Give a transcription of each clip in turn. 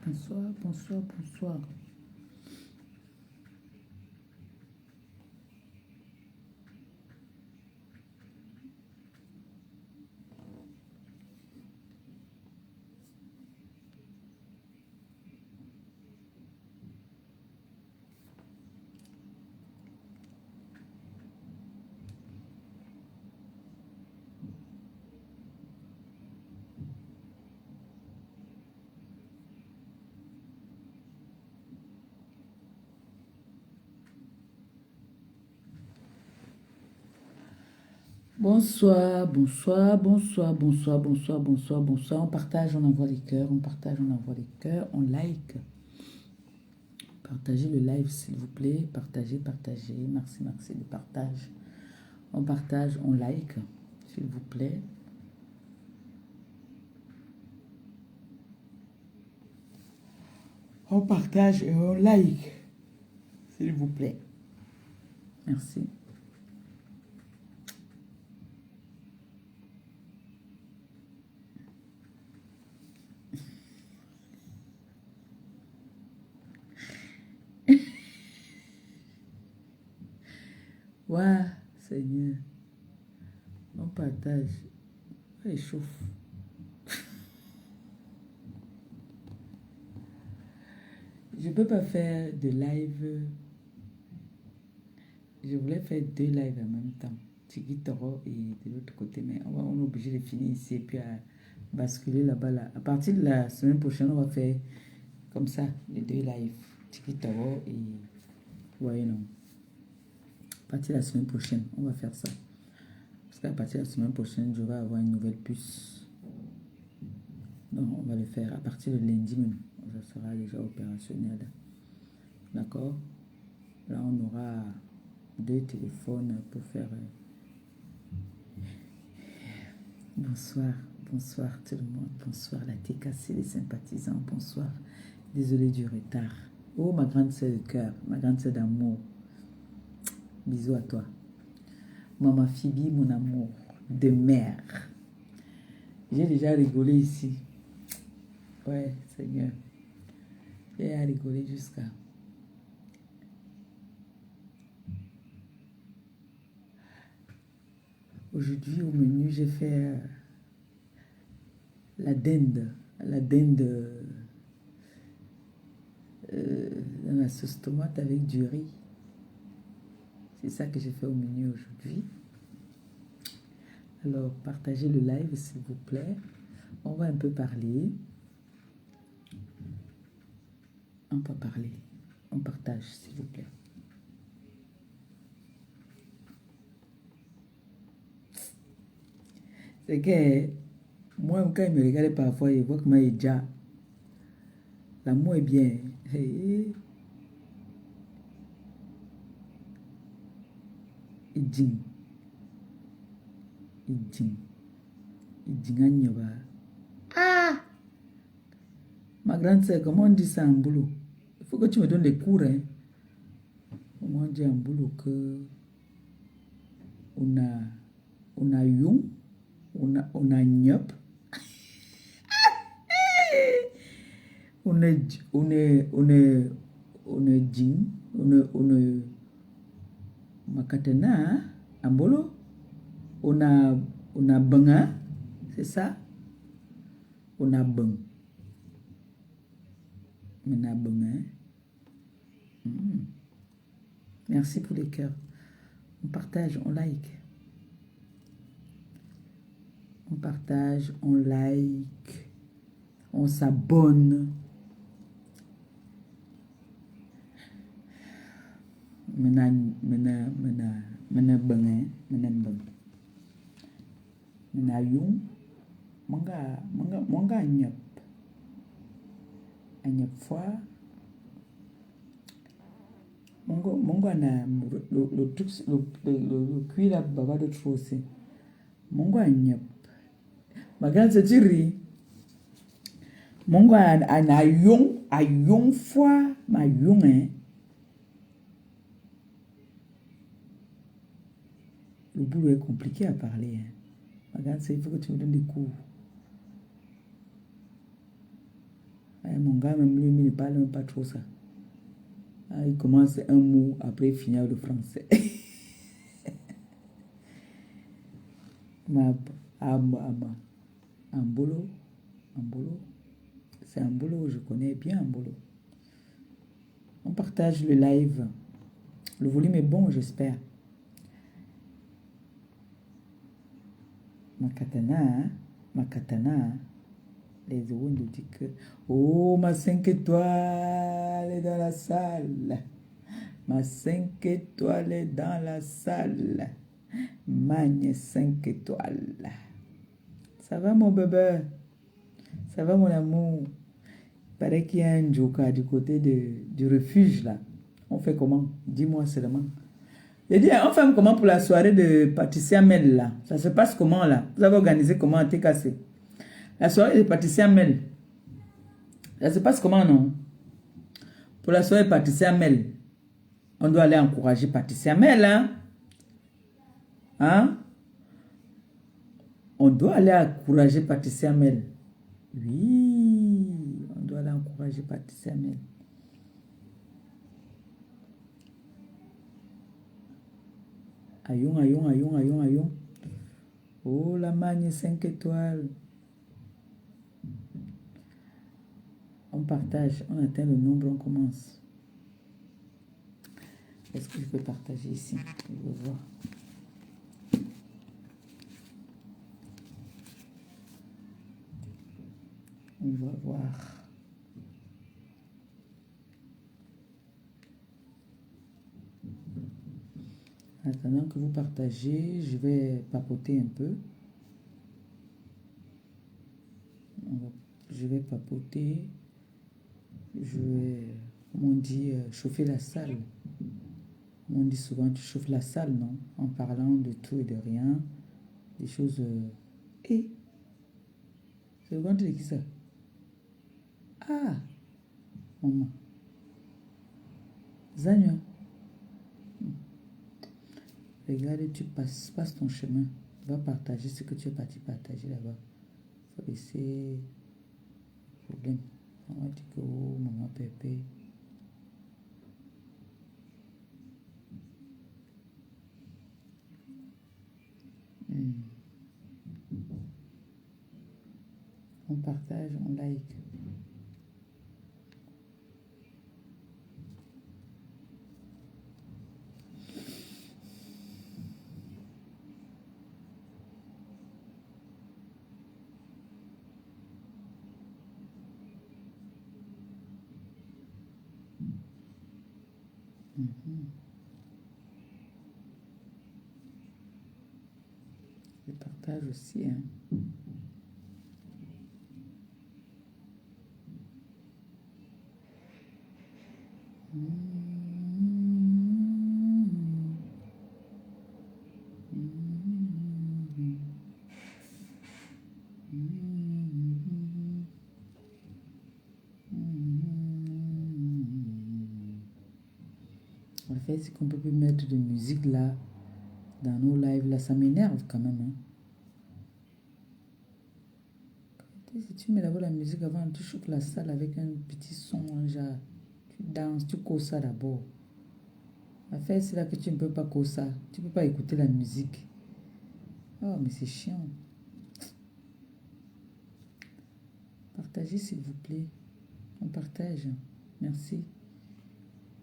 Bonsoir, bonsoir, bonsoir. Bonsoir, bonsoir, bonsoir, bonsoir, bonsoir, bonsoir, bonsoir. On partage, on envoie les cœurs, on partage, on envoie les cœurs, on like. Partagez le live, s'il vous plaît. Partagez, partagez. Merci, merci du partage. On partage, on like, s'il vous plaît. On partage et on like, s'il vous plaît. Merci. Waouh, Seigneur. On partage. On réchauffe. Je ne peux pas faire de live. Je voulais faire deux lives en même temps. Tiki Toro et de l'autre côté. Mais on est obligé de finir ici et puis à basculer là-bas. Là. À partir de la semaine prochaine, on va faire comme ça, les deux lives. Tiki Toro et... Ouais, non. À partir de la semaine prochaine, on va faire ça. Parce qu'à partir de la semaine prochaine, je vais avoir une nouvelle puce. Donc, on va le faire à partir de lundi même. Ça sera déjà opérationnel. D'accord? Là, on aura deux téléphones pour faire... Bonsoir, bonsoir tout le monde. Bonsoir la TKC, les sympathisants. Bonsoir. Désolé du retard. Oh, ma grande sœur de cœur, ma grande sœur d'amour. Bisous à toi. Maman Phoebe, mon amour de mère. J'ai déjà rigolé ici. Ouais, Seigneur. J'ai rigolé jusqu'à... Aujourd'hui, au menu, j'ai fait la dinde. La dinde dans la sauce tomate avec du riz. C'est ça que j'ai fait au menu aujourd'hui. Alors, partagez le live, s'il vous plaît. On va un peu parler. On peut parler. On partage, s'il vous plaît. C'est que moi, quand il me regarde parfois, il voit que moi, il déjà. L'amour est bien. Hey. Il dit. Il dit. Il dit, ah! Ma grande sœur, comment on dit ça en boulot? Il faut que tu me donnes des cours. Hein. Comment on dit en boulot que on a yon, on a nyop, on est jing, on est makatena, en boulot. On a banga, c'est ça? On a bang. On a banga. Merci pour les cœurs. On partage, on like. On partage, on like. On s'abonne. Mena bang. Mena yung. Manga anyap. Anyap fois. Mongo na le truc le cuir là baba de trop aussi. Mongo anyap. Magan se tiri. Mongo ana yung fois ma yung hein. Le boulot est compliqué à parler hein. Magan il faut que tu me donnes des cours. Mon gars, même lui, il ne parle même pas trop ça. Il commence un mot, après il finit le français. Ambolo. Ambolo. C'est Ambolo, je connais bien Ambolo. On partage le live. Le volume est bon, j'espère. Ma katana, hein? Ma katana, hein? Les euros nous disent que... Oh, ma 5 étoiles est dans la salle. Ma 5 étoiles est dans la salle. Magne 5 étoiles. Ça va, mon bébé? Ça va, mon amour? Il paraît qu'il y a un joker du côté du refuge, là. On fait comment? Dis-moi seulement. J'ai dit, on fait comment pour la soirée de Patricia Mel, là? Ça se passe comment, là? Vous avez organisé comment à TKC? La soirée de Patricia Mel. Ça se passe comment, non? Pour la soirée de Patricia Mel. On doit aller encourager Patricia Mel, hein? Hein? On doit aller encourager Patricia Mel. Oui, on doit aller encourager Patricia Mel. Ayon, ayon, ayon, ayon, ayon. Oh, la magne 5 étoiles. On partage, on atteint le nombre, on commence. Est-ce que je peux partager ici? Je veux voir. On va voir. En attendant que vous partagez, je vais papoter un peu. Je vais papoter. Je vais, comme on dit, chauffer la salle. Comme on dit souvent, tu chauffes la salle, non? En parlant de tout et de rien. Des choses... Et c'est le ventre de qui ça? Ah! Maman. Zagnon. Regarde, tu passe ton chemin. Va partager ce que tu es parti partager là-bas. Il faut laisser le problème. On va dire que, oh, maman Pépé. On partage, on like. Je partage aussi, hein. En fait, c'est qu'on peut plus mettre de musique là, dans nos lives là, ça m'énerve quand même, hein. Si tu mets d'abord la musique avant, tu chauffes la salle avec un petit son, genre, tu danses, tu causes ça d'abord. En fait, c'est là que tu ne peux pas causer ça. Tu ne peux pas écouter la musique. Oh, mais c'est chiant. Partagez, s'il vous plaît. On partage. Merci.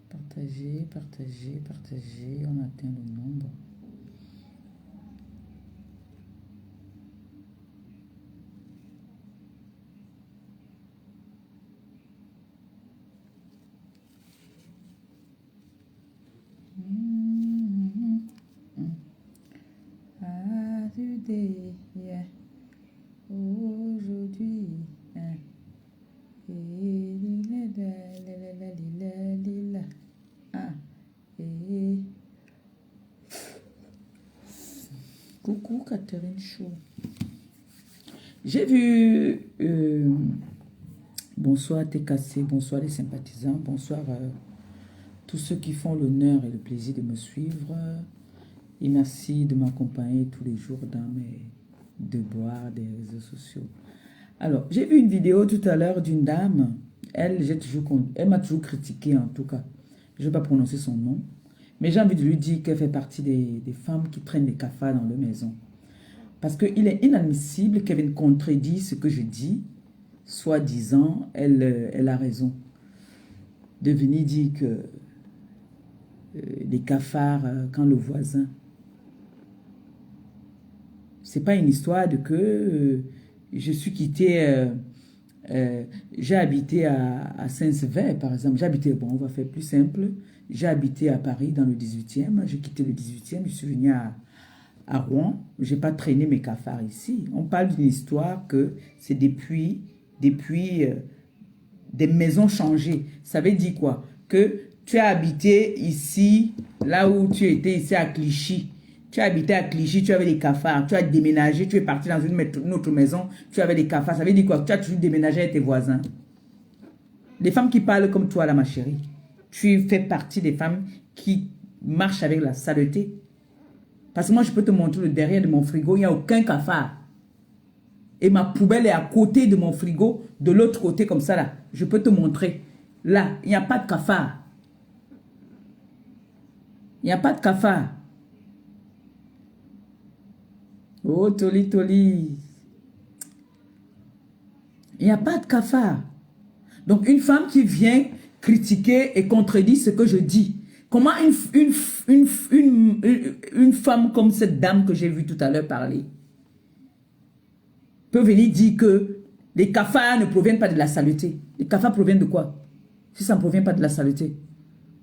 Partagez, partagez, partagez. On atteint le nombre. Aujourd'hui. Coucou Catherine Chou. J'ai vu... bonsoir TKC, bonsoir les sympathisants, bonsoir tous ceux qui font l'honneur et le plaisir de me suivre. Et merci de m'accompagner tous les jours dans mes devoirs des réseaux sociaux. Alors, j'ai vu une vidéo tout à l'heure d'une dame. Elle m'a toujours critiqué en tout cas. Je ne vais pas prononcer son nom. Mais j'ai envie de lui dire qu'elle fait partie des femmes qui traînent des cafards dans leur maison. Parce qu'il est inadmissible qu'elle vienne contredire ce que je dis, soi-disant, elle a raison. De venir dire que les cafards, quand le voisin... C'est pas une histoire de que je suis quitté... j'ai habité à Saint-Sever, par exemple. J'ai habité, bon, on va faire plus simple. J'ai habité à Paris dans le 18e. J'ai quitté le 18e. Je suis venu à Rouen. Je n'ai pas traîné mes cafards ici. On parle d'une histoire que c'est depuis des maisons changées. Ça veut dire quoi? Que tu as habité ici, là où tu étais, ici à Clichy. Tu as habité à Clichy, tu avais des cafards. Tu as déménagé, tu es parti dans une autre maison, tu avais des cafards. Ça veut dire quoi? Tu as toujours déménagé avec tes voisins. Les femmes qui parlent comme toi, là, ma chérie, tu fais partie des femmes qui marchent avec la saleté. Parce que moi, je peux te montrer le derrière de mon frigo, il n'y a aucun cafard. Et ma poubelle est à côté de mon frigo, de l'autre côté comme ça, là. Je peux te montrer. Là, il n'y a pas de cafard. Il n'y a pas de cafard. Oh, Toli, Toli. Il n'y a pas de cafard. Donc, une femme qui vient critiquer et contredire ce que je dis. Comment une femme comme cette dame que j'ai vue tout à l'heure parler peut venir dire que les cafards ne proviennent pas de la saleté? Les cafards proviennent de quoi? Si ça ne provient pas de la saleté.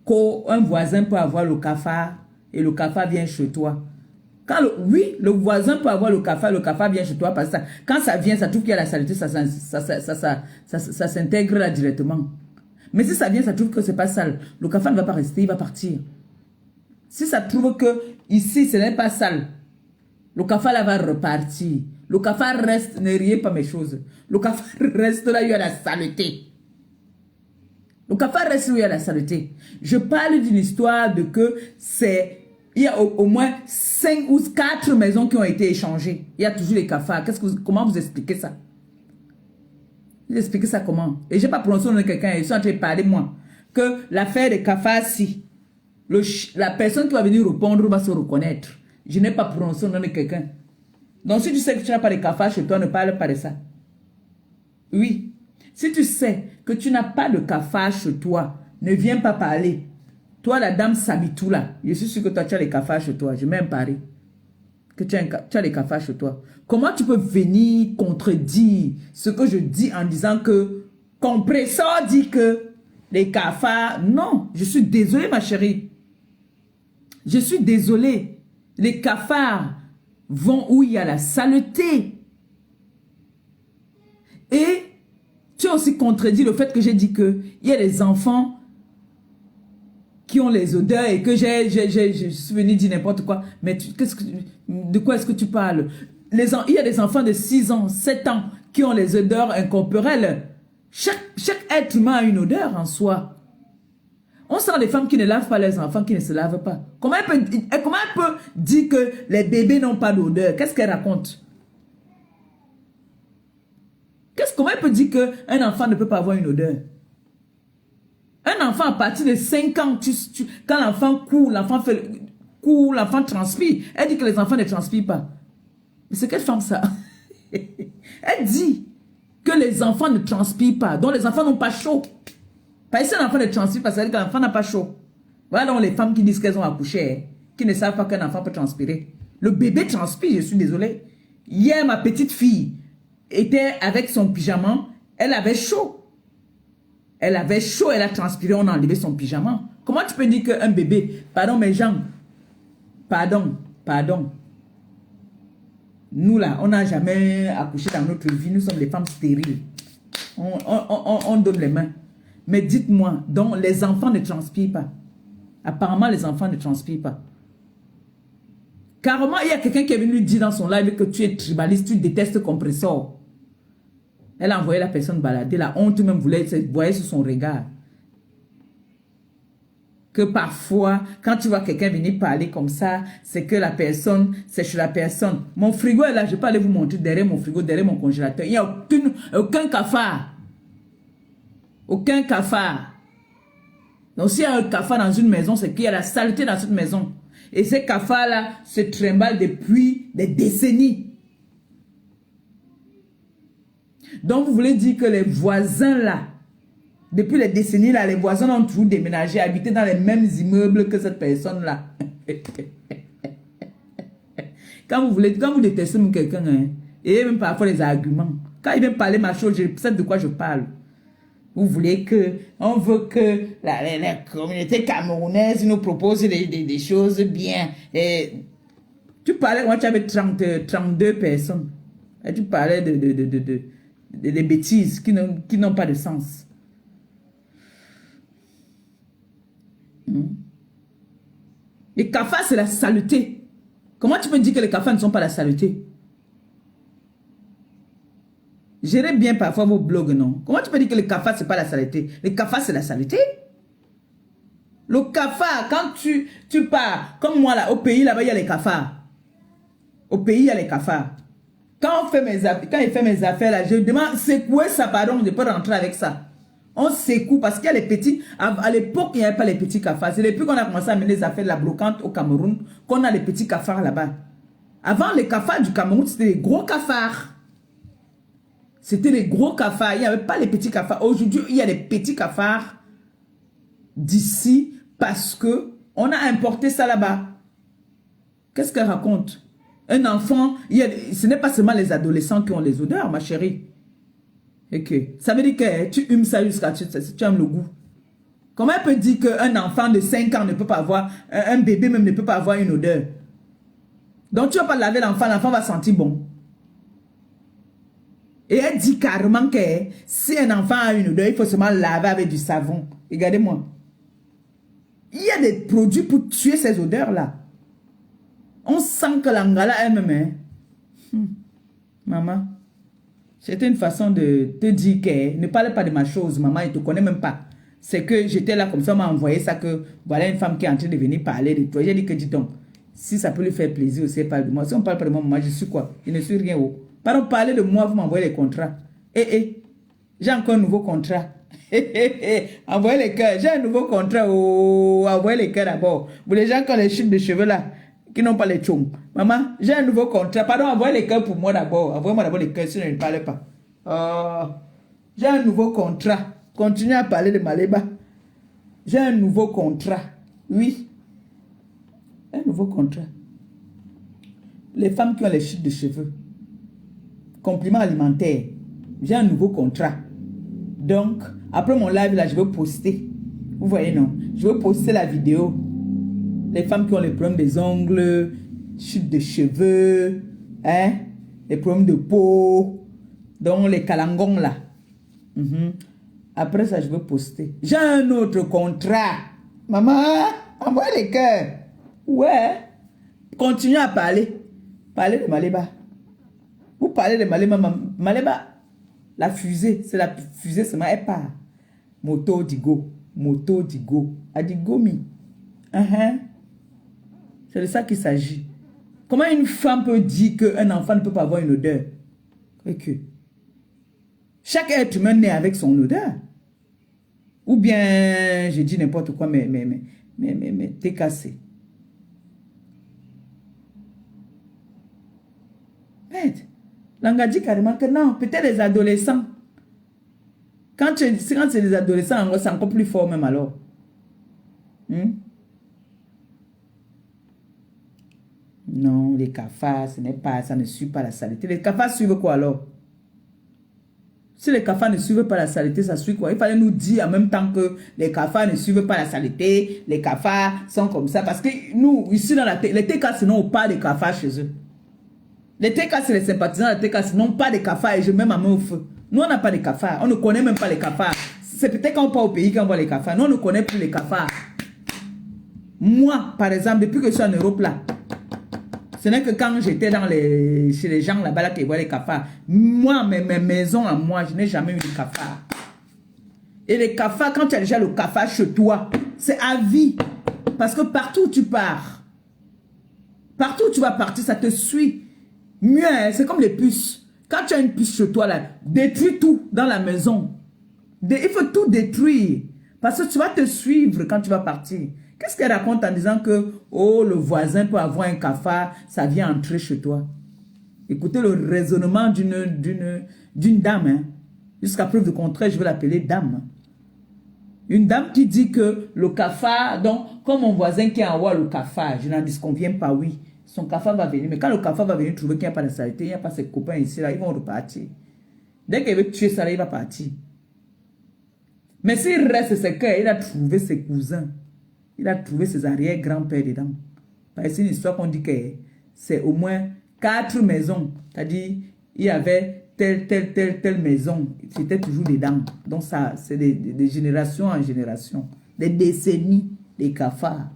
Qu'un voisin peut avoir le cafard et le cafard vient chez toi. Oui, le voisin peut avoir le cafard vient chez toi parce que quand ça vient, ça trouve qu'il y a la saleté, ça s'intègre là directement. Mais si ça vient, ça trouve que c'est pas sale. Le cafard ne va pas rester, il va partir. Si ça trouve que ici, ce n'est pas sale, le cafard là va repartir. Le cafard reste, ne riez pas mes choses. Le cafard reste là, il y a la saleté. Le cafard reste où il y a la saleté. Je parle d'une histoire de que c'est... Il y a au moins 5 ou 4 maisons qui ont été échangées. Il y a toujours les cafards. Comment vous expliquez ça? Vous expliquez ça comment? Et je n'ai pas prononcé le nom de quelqu'un. Ils sont en train de parler, moi. Que l'affaire des cafards, si. La personne qui va venir répondre va se reconnaître. Je n'ai pas prononcé le nom de quelqu'un. Donc, si tu sais que tu n'as pas de cafards chez toi, ne parle pas de ça. Oui. Si tu sais que tu n'as pas de cafards chez toi, ne viens pas parler. Toi, la dame Sabitou là, je suis sûr que toi, tu as les cafards chez toi. Je m'aime parler. Que tu as les cafards chez toi. Comment tu peux venir contredire ce que je dis en disant que Compressor dit que les cafards... Non, je suis désolée, ma chérie. Je suis désolée. Les cafards vont où il y a la saleté. Et tu as aussi contredit le fait que j'ai dit qu'il y a des enfants qui ont les odeurs et que je suis venu dire n'importe quoi. Mais de quoi est-ce que tu parles? Il y a des enfants de 6 ans, 7 ans qui ont les odeurs incorporelles. Chaque être humain a une odeur en soi. On sent des femmes qui ne lavent pas leurs enfants, qui ne se lavent pas. Comment elle peut dire que les bébés n'ont pas d'odeur? Qu'est-ce qu'elle raconte? Comment elle peut dire qu'un enfant ne peut pas avoir une odeur? Un enfant à partir de 5 ans, quand l'enfant court, l'enfant transpire. Elle dit que les enfants ne transpirent pas. Mais c'est quelle femme ça? Elle dit que les enfants ne transpirent pas. Donc les enfants n'ont pas chaud. Parce que si un enfant ne transpire pas, ça veut dire que l'enfant n'a pas chaud. Voilà donc les femmes qui disent qu'elles ont accouché, qui ne savent pas qu'un enfant peut transpirer. Le bébé transpire, je suis désolée. Hier, ma petite fille était avec son pyjama, elle avait chaud. Elle avait chaud, elle a transpiré, on a enlevé son pyjama. Comment tu peux dire qu'un bébé... Pardon mes gens. Pardon. Nous là, on n'a jamais accouché dans notre vie. Nous sommes des femmes stériles. On donne les mains. Mais dites-moi, donc les enfants ne transpirent pas. Apparemment, les enfants ne transpirent pas. Carrément, il y a quelqu'un qui est venu lui dire dans son live que tu es tribaliste, tu détestes Compressor. Elle a envoyé la personne balader. La honte même voulait se voir sur son regard. que parfois, quand tu vois quelqu'un venir parler comme ça, c'est que la personne, c'est chez la personne. Mon frigo est là, je peux aller vous montrer derrière mon frigo, derrière mon congélateur. Il n'y a aucun cafard. Aucun cafard. Donc s'il y a un cafard dans une maison, c'est qu'il y a la saleté dans cette maison. Et ces cafards-là se trimballent depuis des décennies. Donc vous voulez dire que les voisins là, depuis les décennies là, les voisins ont toujours déménagé, habité dans les mêmes immeubles que cette personne là. Quand vous détestez quelqu'un, hein, et même parfois les arguments, quand il vient parler ma chose, je sais de quoi je parle. Vous voulez que, on veut que la communauté camerounaise nous propose des choses bien. Et tu parlais, moi tu avais 32 personnes. Et tu parlais des bêtises qui n'ont pas de sens. Les cafards, c'est la saleté. Comment tu peux dire que les cafards ne sont pas la saleté? Gérez bien parfois vos blogs, non? Comment tu peux dire que le cafard, c'est pas la saleté? Le cafard, c'est la saleté. Le cafard, quand tu pars, comme moi là, au pays, là-bas, il y a les cafards. Au pays, il y a les cafards. Quand il fait mes affaires, là, je demande, secouer ça, pardon, je peux rentrer avec ça. On secoue parce qu'il y a les petits, à l'époque, il n'y avait pas les petits cafards. C'est depuis qu'on a commencé à mener les affaires de la brocante au Cameroun qu'on a les petits cafards là-bas. Avant, les cafards du Cameroun, c'était les gros cafards. C'était les gros cafards, il n'y avait pas les petits cafards. Aujourd'hui, il y a les petits cafards d'ici parce que on a importé ça là-bas. Qu'est-ce qu'elle raconte? Un enfant, ce n'est pas seulement les adolescents qui ont les odeurs, ma chérie. Okay. Ça veut dire que tu humes ça jusqu'à tu aimes le goût. Comment elle peut dire qu'un enfant de 5 ans ne peut pas avoir, un bébé même ne peut pas avoir une odeur? Donc tu ne vas pas laver l'enfant, l'enfant va sentir bon. Et elle dit carrément que si un enfant a une odeur, il faut seulement laver avec du savon. Regardez-moi. Il y a des produits pour tuer ces odeurs-là. On sent que l'angala elle-même. Maman, c'était une façon de te dire que ne parle pas de ma chose, maman, il ne te connaît même pas. C'est que j'étais là comme ça, on m'a envoyé ça que voilà une femme qui est en train de venir parler de toi. J'ai dit que dis donc, si ça peut lui faire plaisir aussi, parle de moi. Si on parle pas de moi, maman, je suis quoi? Je ne suis rien haut. Pardon, parlez de moi, vous m'envoyez les contrats. J'ai encore un nouveau contrat. Envoyez les cœurs. J'ai un nouveau contrat. Oh, envoyez les cœurs d'abord. Pour les gens qui ont les chutes de cheveux là, qui n'ont pas les tchongs. Maman, j'ai un nouveau contrat. Pardon, envoyez les cœurs pour moi d'abord. Envoyez-moi d'abord les cœurs, sinon je ne parle pas. J'ai un nouveau contrat. Continuez à parler de Maléba. J'ai un nouveau contrat. Oui. Un nouveau contrat. Les femmes qui ont les chutes de cheveux. Complément alimentaire. J'ai un nouveau contrat. Donc, après mon live là, je vais poster. Vous voyez, non? Je vais poster la vidéo. Les femmes qui ont les problèmes des ongles, chute de cheveux, hein? Les problèmes de peau, donc les calangons là. Après ça, je vais poster. J'ai un autre contrat. Maman, envoyez les cœurs. Ouais. Continuez à parler. Parlez de Maléba. Vous parlez de Maléba. Maléba, la fusée, c'est la fusée, c'est ma part. Moto digo. Moto digo. Adigomi. C'est de ça qu'il s'agit. Comment une femme peut dire qu'un enfant ne peut pas avoir une odeur? Chaque être humain naît avec son odeur. Ou bien, je dis n'importe quoi, mais t'es cassé. Bête. L'anga dit carrément que non, peut-être les adolescents. Quand c'est les adolescents, c'est encore plus fort même alors. Non, les cafards, ça ne suit pas la saleté. Les cafards suivent quoi alors? Si les cafards ne suivent pas la saleté, ça suit quoi? Il fallait nous dire en même temps que les cafards ne suivent pas la saleté, les cafards sont comme ça. Parce que nous, ici dans les TK, n'ont pas de cafards chez eux. Les TK, c'est les sympathisants des TK, n'ont pas de cafards et je mets ma main au feu. Nous, on n'a pas de cafards. On ne connaît même pas les cafards. C'est peut-être quand on part au pays qu'on voit les cafards. Nous, on ne connaît plus les cafards. Moi, par exemple, depuis que je suis en Europe là, ce n'est que quand j'étais chez les gens là-bas là, qui voient les cafards. Moi, mes maisons à moi, je n'ai jamais eu de cafards. Et les cafards, quand tu as déjà le cafard chez toi, c'est à vie. Parce que partout où tu pars, partout où tu vas partir, ça te suit. Mieux, hein, c'est comme les puces. Quand tu as une puce chez toi, là, détruis tout dans la maison. Il faut tout détruire. Parce que tu vas te suivre quand tu vas partir. Qu'est-ce qu'elle raconte en disant que, oh, le voisin peut avoir un cafard, ça vient entrer chez toi. Écoutez le raisonnement d'une dame. Hein. Jusqu'à preuve du contraire, je vais l'appeler dame. Une dame qui dit que le cafard, donc, comme mon voisin qui envoie le cafard, je n'en disconviens pas, oui. Son cafard va venir. Mais quand le cafard va venir trouver qu'il n'y a pas de saleté, il n'y a pas ses copains ici, là, ils vont repartir. Dès qu'il veut tuer ça, là, il va partir. Mais s'il reste, c'est qu'il a trouvé ses cousins. Il a trouvé ses arrière-grands-pères dedans. Parce que c'est une histoire qu'on dit que c'est au moins 4 maisons. C'est-à-dire, il y avait telle maison. C'était toujours dedans. Donc, ça, c'est des générations en génération. Des décennies, des cafards.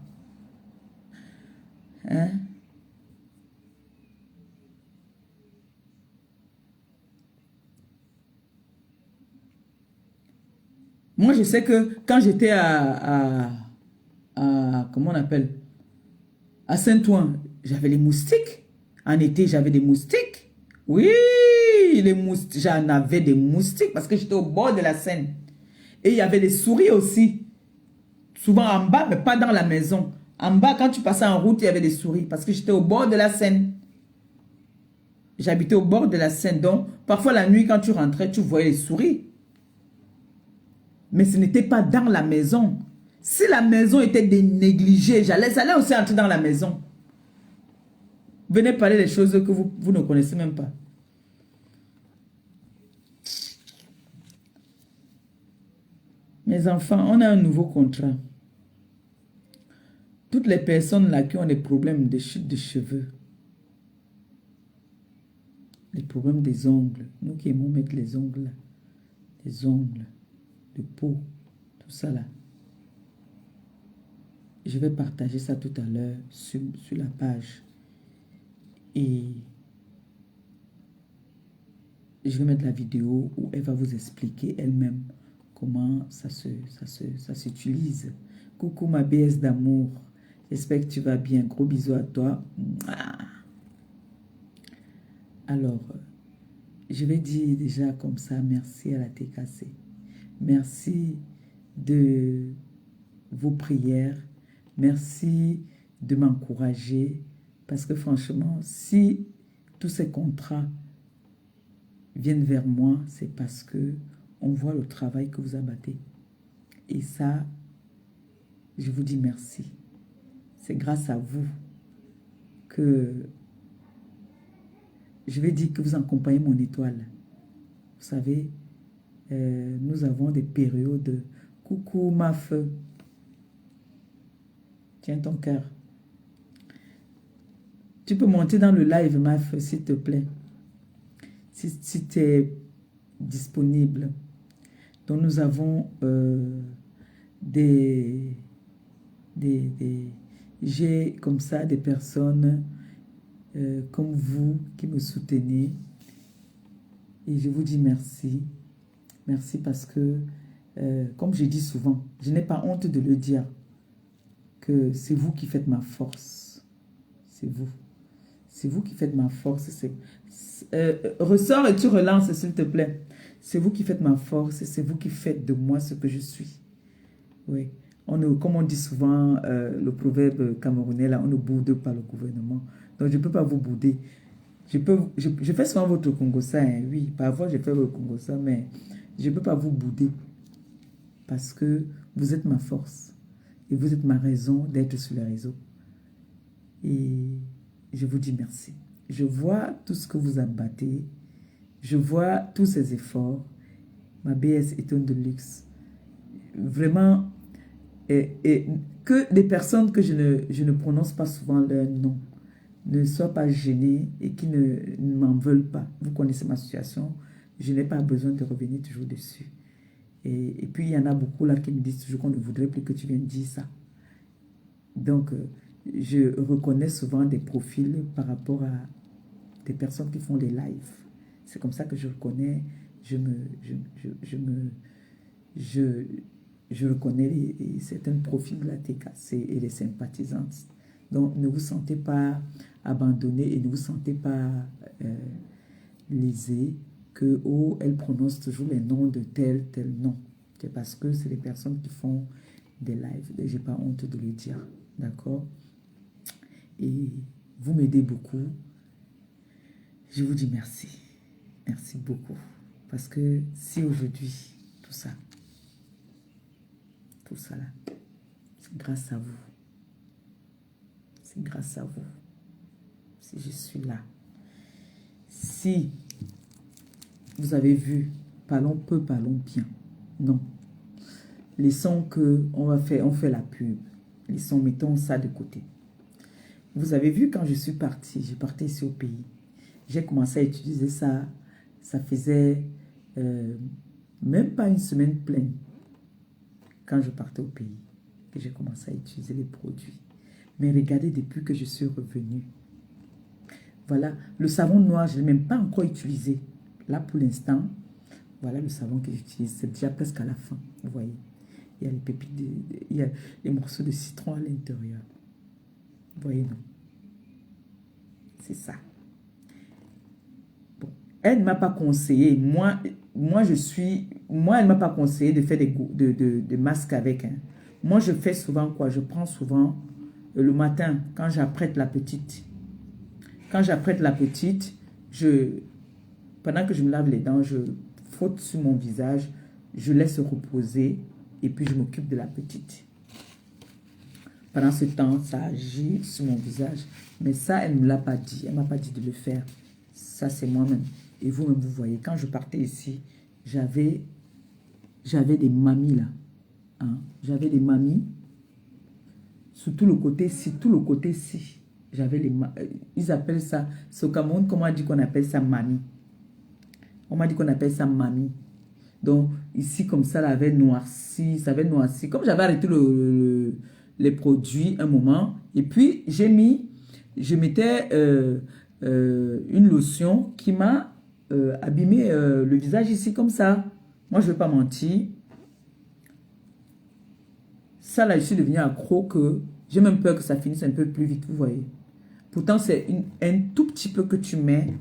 Hein? Moi, je sais que quand j'étais comment on appelle? À Saint-Ouen, j'avais les moustiques. En été, j'avais des moustiques. Oui, les moustiques. J'en avais des moustiques parce que j'étais au bord de la Seine. Et il y avait des souris aussi. Souvent en bas, mais pas dans la maison. En bas, quand tu passais en route, il y avait des souris parce que j'étais au bord de la Seine. J'habitais au bord de la Seine. Donc, parfois la nuit, quand tu rentrais, tu voyais les souris. Mais ce n'était pas dans la maison. Si la maison était négligée, ça allait aussi entrer dans la maison. Venez parler des choses que vous ne connaissez même pas. Mes enfants, on a un nouveau contrat. Toutes les personnes là qui ont des problèmes de chute de cheveux, les problèmes des ongles, nous qui aimons mettre les ongles là, les ongles, de peau, tout ça là. Je vais partager ça tout à l'heure sur la page. Et je vais mettre la vidéo où elle va vous expliquer elle-même comment ça s'utilise. Coucou ma BS d'amour. J'espère que tu vas bien. Gros bisous à toi. Alors, je vais dire déjà comme ça, merci à la TKC. Merci de vos prières. Merci de m'encourager. Parce que franchement, si tous ces contrats viennent vers moi, c'est parce que on voit le travail que vous abattez. Et ça, je vous dis merci. C'est grâce à vous que je vais dire que vous accompagnez mon étoile. Vous savez, nous avons des périodes. Coucou ma feu. Tiens ton cœur. Tu peux monter dans le live, ma feu, s'il te plaît. Si tu es disponible. Donc nous avons j'ai comme ça des personnes comme vous qui me soutenez. Et je vous dis merci. Merci parce que, comme je dis souvent, je n'ai pas honte de le dire, que c'est vous qui faites ma force. C'est vous. C'est vous qui faites ma force. Ressors et tu relances, s'il te plaît. C'est vous qui faites ma force et c'est vous qui faites de moi ce que je suis. Oui. Comme on dit souvent, le proverbe camerounais, là, on ne boude pas le gouvernement. Donc, je ne peux pas vous bouder. Je fais souvent votre Congossa, hein, oui. Parfois, je fais votre Congossa, mais je ne peux pas vous bouder. Parce que vous êtes ma force. Et vous êtes ma raison d'être sur les réseaux. Et je vous dis merci. Je vois tout ce que vous abattez. Je vois tous ces efforts. Ma BS est un de luxe. Vraiment, et que des personnes que je ne prononce pas souvent leur nom ne soient pas gênées et qui ne m'en veulent pas. Vous connaissez ma situation. Je n'ai pas besoin de revenir toujours dessus. Et puis, il y en a beaucoup là qui me disent toujours qu'on ne voudrait plus que tu viennes dire ça. Donc, je reconnais souvent des profils par rapport à des personnes qui font des lives. C'est comme ça que je reconnais. je, je reconnais certains profils de la TKC et les sympathisantes. Donc, ne vous sentez pas abandonné et ne vous sentez pas lésé que, oh, elle prononce toujours les noms de tel nom. C'est parce que c'est les personnes qui font des lives. Je n'ai pas honte de le dire. D'accord? Et vous m'aidez beaucoup. Je vous dis merci. Merci beaucoup. Parce que si aujourd'hui, tout ça là, c'est grâce à vous. C'est grâce à vous. Si je suis là. Si vous avez vu, parlons peu, parlons bien. Non. Laissons que on fait la pub. Laissons, mettons ça de côté. Vous avez vu quand je suis partie, je partais ici au pays. J'ai commencé à utiliser ça. Ça faisait même pas une semaine pleine quand je partais au pays que j'ai commencé à utiliser les produits. Mais regardez, depuis que je suis revenue, voilà, le savon noir, je ne l'ai même pas encore utilisé. Là, pour l'instant, voilà le savon que j'utilise. C'est déjà presque à la fin, vous voyez. Il y a les pépites, il y a les morceaux de citron à l'intérieur. Vous voyez, non? C'est ça. Bon. Elle ne m'a pas conseillé. Moi, elle ne m'a pas conseillé de faire des masques avec. Hein. Moi, je fais souvent quoi? Je prends souvent le matin, quand j'apprête la petite. Quand j'apprête la petite, pendant que je me lave les dents, je frotte sur mon visage, je laisse reposer et puis je m'occupe de la petite. Pendant ce temps, ça agit sur mon visage. Mais ça, elle ne me l'a pas dit. Elle ne m'a pas dit de le faire. Ça, c'est moi-même. Et vous-même, vous voyez, quand je partais ici, j'avais des mamies là. Hein? J'avais des mamies. Sur tout le côté-ci, j'avais ils appellent ça, c'est au Cameroun, comment on dit qu'on appelle ça mamie. On m'a dit qu'on appelle ça mamie. Donc, ici, comme ça, ça avait noirci. Comme j'avais arrêté les produits un moment, et puis je mettais une lotion qui m'a abîmé le visage ici, comme ça. Moi, je ne vais pas mentir. Ça, là, je suis devenue accro que j'ai même peur que ça finisse un peu plus vite, vous voyez. Pourtant, c'est un tout petit peu que tu mets.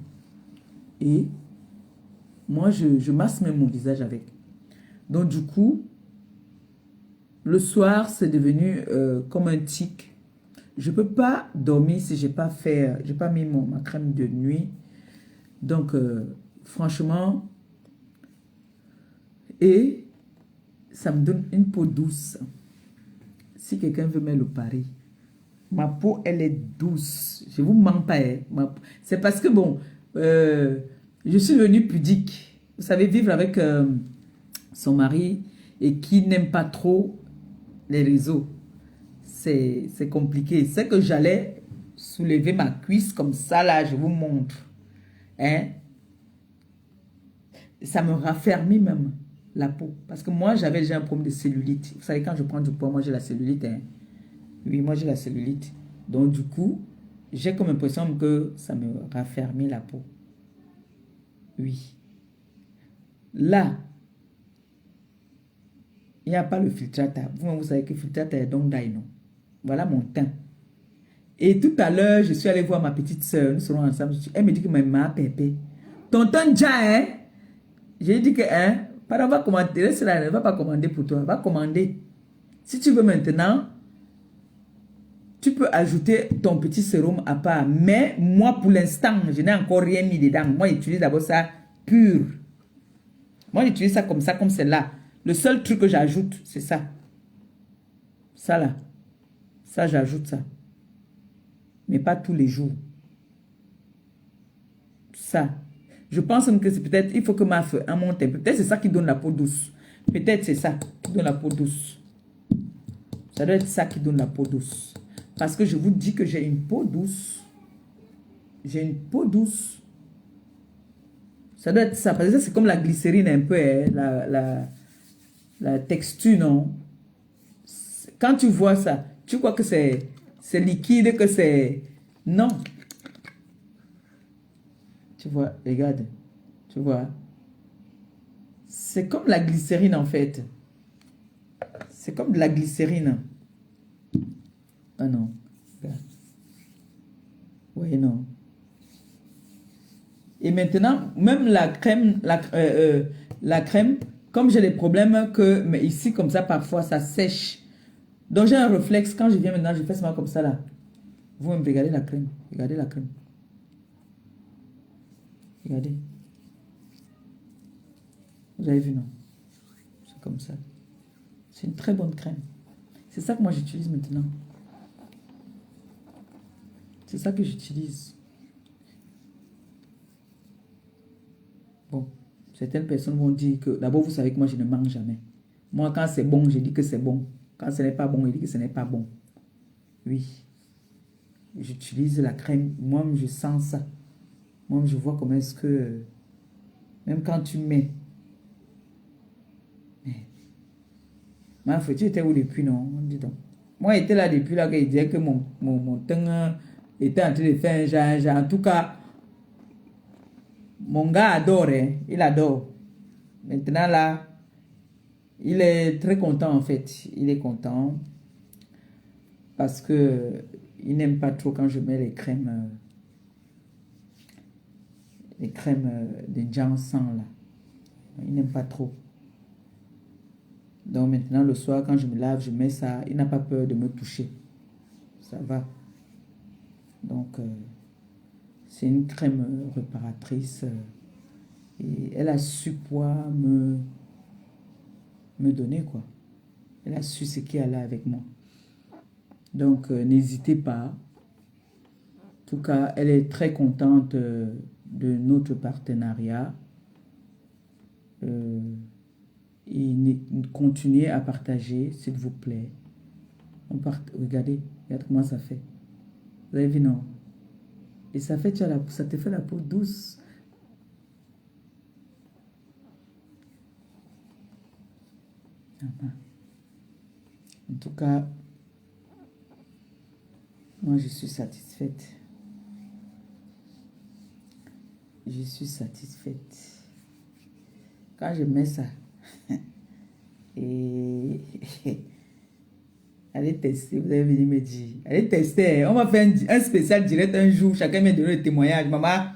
Et moi, je masse même mon visage avec. Donc, du coup, le soir, c'est devenu comme un tic. Je ne peux pas dormir si je n'ai pas mis ma crème de nuit. Donc, franchement, et ça me donne une peau douce. Si quelqu'un veut me le parier, ma peau, elle est douce. Je ne vous mens pas. Hein. C'est parce que, bon, je suis devenue pudique. Vous savez, vivre avec son mari et qui n'aime pas trop les réseaux. C'est compliqué. C'est que j'allais soulever ma cuisse comme ça, là, je vous montre. Hein? Ça me raffermit même la peau. Parce que moi, j'avais déjà un problème de cellulite. Vous savez, quand je prends du poids, moi, j'ai la cellulite. Hein? Oui, moi, j'ai la cellulite. Donc, du coup, j'ai comme impression que ça me raffermit la peau. Oui. Là, il n'y a pas le filtrata. Vous savez que le filtrata est donc d'ail, non? Voilà mon teint. Et tout à l'heure, je suis allée voir ma petite soeur. Nous serons ensemble. Elle me dit que ma pépé. Tonton Dja, hein? J'ai dit que, hein? Pardon, va commander. Reste là, elle ne va pas commander pour toi. Va commander. Si tu veux maintenant, tu peux ajouter ton petit sérum à part. Mais moi, pour l'instant, je n'ai encore rien mis dedans. Moi, j'utilise d'abord ça pur. Moi, j'utilise ça comme c'est là. Le seul truc que j'ajoute, c'est ça. Ça là. Ça, j'ajoute ça. Mais pas tous les jours. Ça. Je pense que c'est peut-être, il faut que ma feuille monte un peu. Peut-être c'est ça qui donne la peau douce. Peut-être c'est ça qui donne la peau douce. Ça doit être ça qui donne la peau douce. Parce que je vous dis que j'ai une peau douce. J'ai une peau douce. Ça doit être ça. Parce que c'est comme la glycérine un peu. Hein, la texture, non? Quand tu vois ça, tu crois que c'est liquide, que c'est... Non. Tu vois, regarde. Tu vois. C'est comme la glycérine en fait. C'est comme de la glycérine. Ah non. Oui, non. Et maintenant, même la crème, comme j'ai des problèmes que, mais ici, comme ça, parfois, ça sèche. Donc, j'ai un réflexe. Quand je viens maintenant, je fais seulement comme ça, là. Vous me regardez la crème. Regardez la crème. Regardez. Vous avez vu, non? C'est comme ça. C'est une très bonne crème. C'est ça que moi, j'utilise maintenant. C'est ça que j'utilise. Bon, certaines personnes vont dire que, d'abord, vous savez que moi, je ne mange jamais. Moi, quand c'est bon, je dis que c'est bon. Quand ce n'est pas bon, je dis que ce n'est pas bon. Oui. J'utilise la crème. Moi, je sens ça. Moi, je vois comment est-ce que... Même quand tu mets... Ma foi, tu étais où depuis, non? Dis donc. Moi, j'étais là depuis là, qu'il disait que mon teint était en train de faire un genre. En tout cas, mon gars adore, hein. Il adore. Maintenant, là, il est très content, en fait. Il est content parce que il n'aime pas trop quand je mets les crèmes de Janssen, là. Il n'aime pas trop. Donc maintenant, le soir, quand je me lave, je mets ça. Il n'a pas peur de me toucher. Ça va. Donc, c'est une crème réparatrice. Et elle a su quoi me donner, quoi. Elle a su ce qui allait avec moi. Donc, n'hésitez pas. En tout cas, elle est très contente de notre partenariat. Et continuez à partager, s'il vous plaît. Regardez comment ça fait. Vous avez vu, non? Et ça fait, ça te fait la peau douce. En tout cas, moi, je suis satisfaite. Je suis satisfaite. Quand je mets ça, et allez tester, vous allez venir me dire. Allez tester. On va faire un spécial direct un jour. Chacun me donne le témoignage. Maman,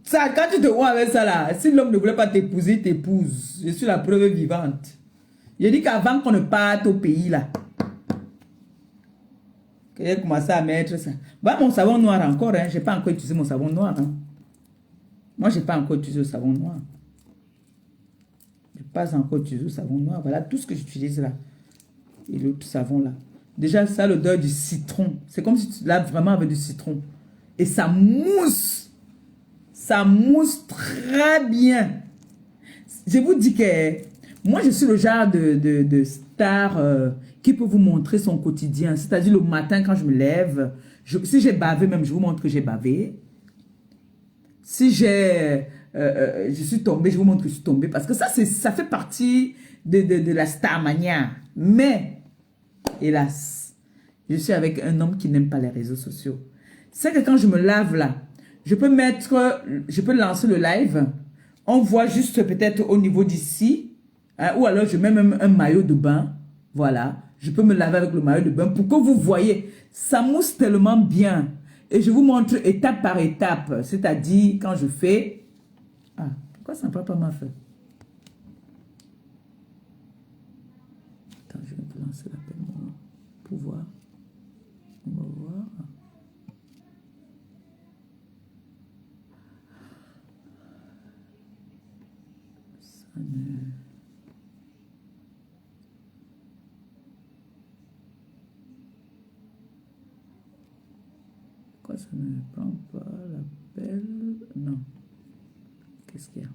ça, quand tu te vois avec ça là, si l'homme ne voulait pas t'épouser, il t'épouse. Je suis la preuve vivante. Je dis qu'avant qu'on ne parte au pays là, que j'ai commencé à mettre ça. Bah, mon savon noir encore, hein. Je n'ai pas encore utilisé mon savon noir. Hein. Moi, je n'ai pas encore utilisé le savon noir. Je n'ai pas encore utilisé le savon noir. Voilà tout ce que j'utilise là. Et l'autre savon là. Déjà, ça, l'odeur du citron. C'est comme si tu laves vraiment avec du citron. Et ça mousse. Ça mousse très bien. Je vous dis que moi, je suis le genre de star qui peut vous montrer son quotidien. C'est-à-dire le matin quand je me lève, si j'ai bavé même, je vous montre que j'ai bavé. Si je suis tombée, je vous montre que je suis tombée. Parce que ça fait partie de la starmania. Mais, hélas, je suis avec un homme qui n'aime pas les réseaux sociaux. C'est que quand je me lave là, je peux lancer le live. On voit juste peut-être au niveau d'ici. Hein, ou alors je mets même un maillot de bain. Voilà. Je peux me laver avec le maillot de bain pour que vous voyez. Ça mousse tellement bien. Et je vous montre étape par étape. C'est-à-dire quand je fais... Ah, pourquoi ça ne prend pas ma feuille? Attends, je vais te lancer l'appel pour voir. On va voir. Ça ne... Pourquoi ça ne prend pas l'appel? Non. Qu'est-ce qu'il y a?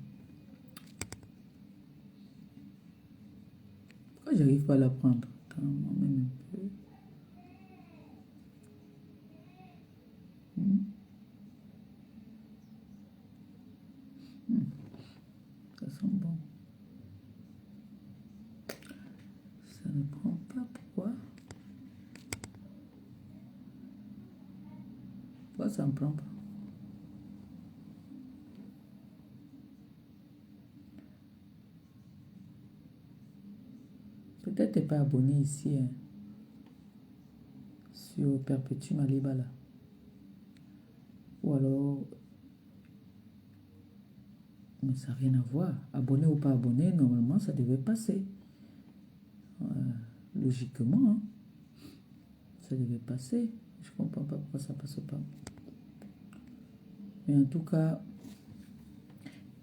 Pourquoi j'arrive pas à la prendre? Attends, même un peu. Ça sent bon. Ça ne prend pas. Pourquoi? Pourquoi ça ne prend pas? Peut-être t'es pas abonné ici, hein, sur Perpétuum Alibaba. Ou alors, mais ça n'a rien à voir. Abonné ou pas abonné, normalement, ça devait passer. Logiquement, hein, ça devait passer. Je comprends pas pourquoi ça passe pas. Mais en tout cas,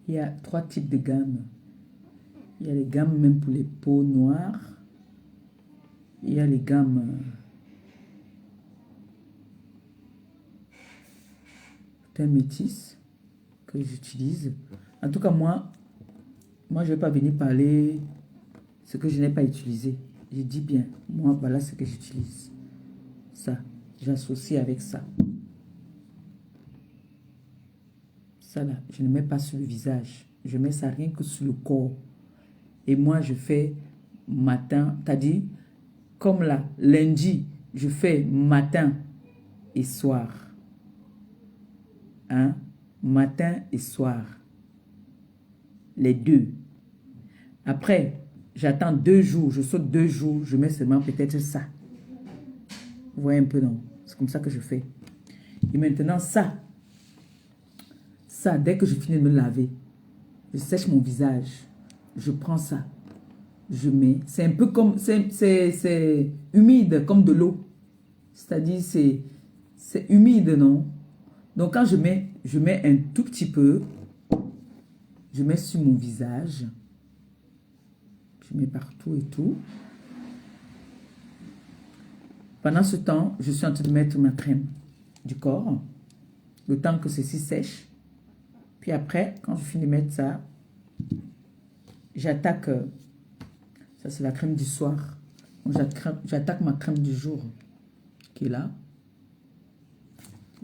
il y a 3 types de gammes. Il y a les gammes même pour les peaux noires. Il y a les gammes teint métis que j'utilise. En tout cas, moi, je ne vais pas venir parler ce que je n'ai pas utilisé. Je dis bien, moi, voilà ce que j'utilise. Ça, j'associe avec ça. Ça là, je ne mets pas sur le visage. Je mets ça rien que sur le corps. Et moi, je fais matin, t'as dit, comme là, lundi, je fais matin et soir. Hein? Matin et soir. Les deux. Après, j'attends 2 jours, je saute 2 jours, je mets seulement peut-être ça. Vous voyez un peu, non? C'est comme ça que je fais. Et maintenant, ça, dès que je finis de me laver, je sèche mon visage. Je prends ça. Je mets. C'est un peu comme, c'est humide, comme de l'eau. C'est-à-dire, c'est humide, non? Donc, quand je mets un tout petit peu, je mets sur mon visage. Je mets partout et tout. Pendant ce temps, je suis en train de mettre ma crème du corps. Le temps que ceci sèche. Puis après, quand je finis de mettre ça, j'attaque. Ça, c'est la crème du soir. J'attaque ma crème du jour. Qui est là.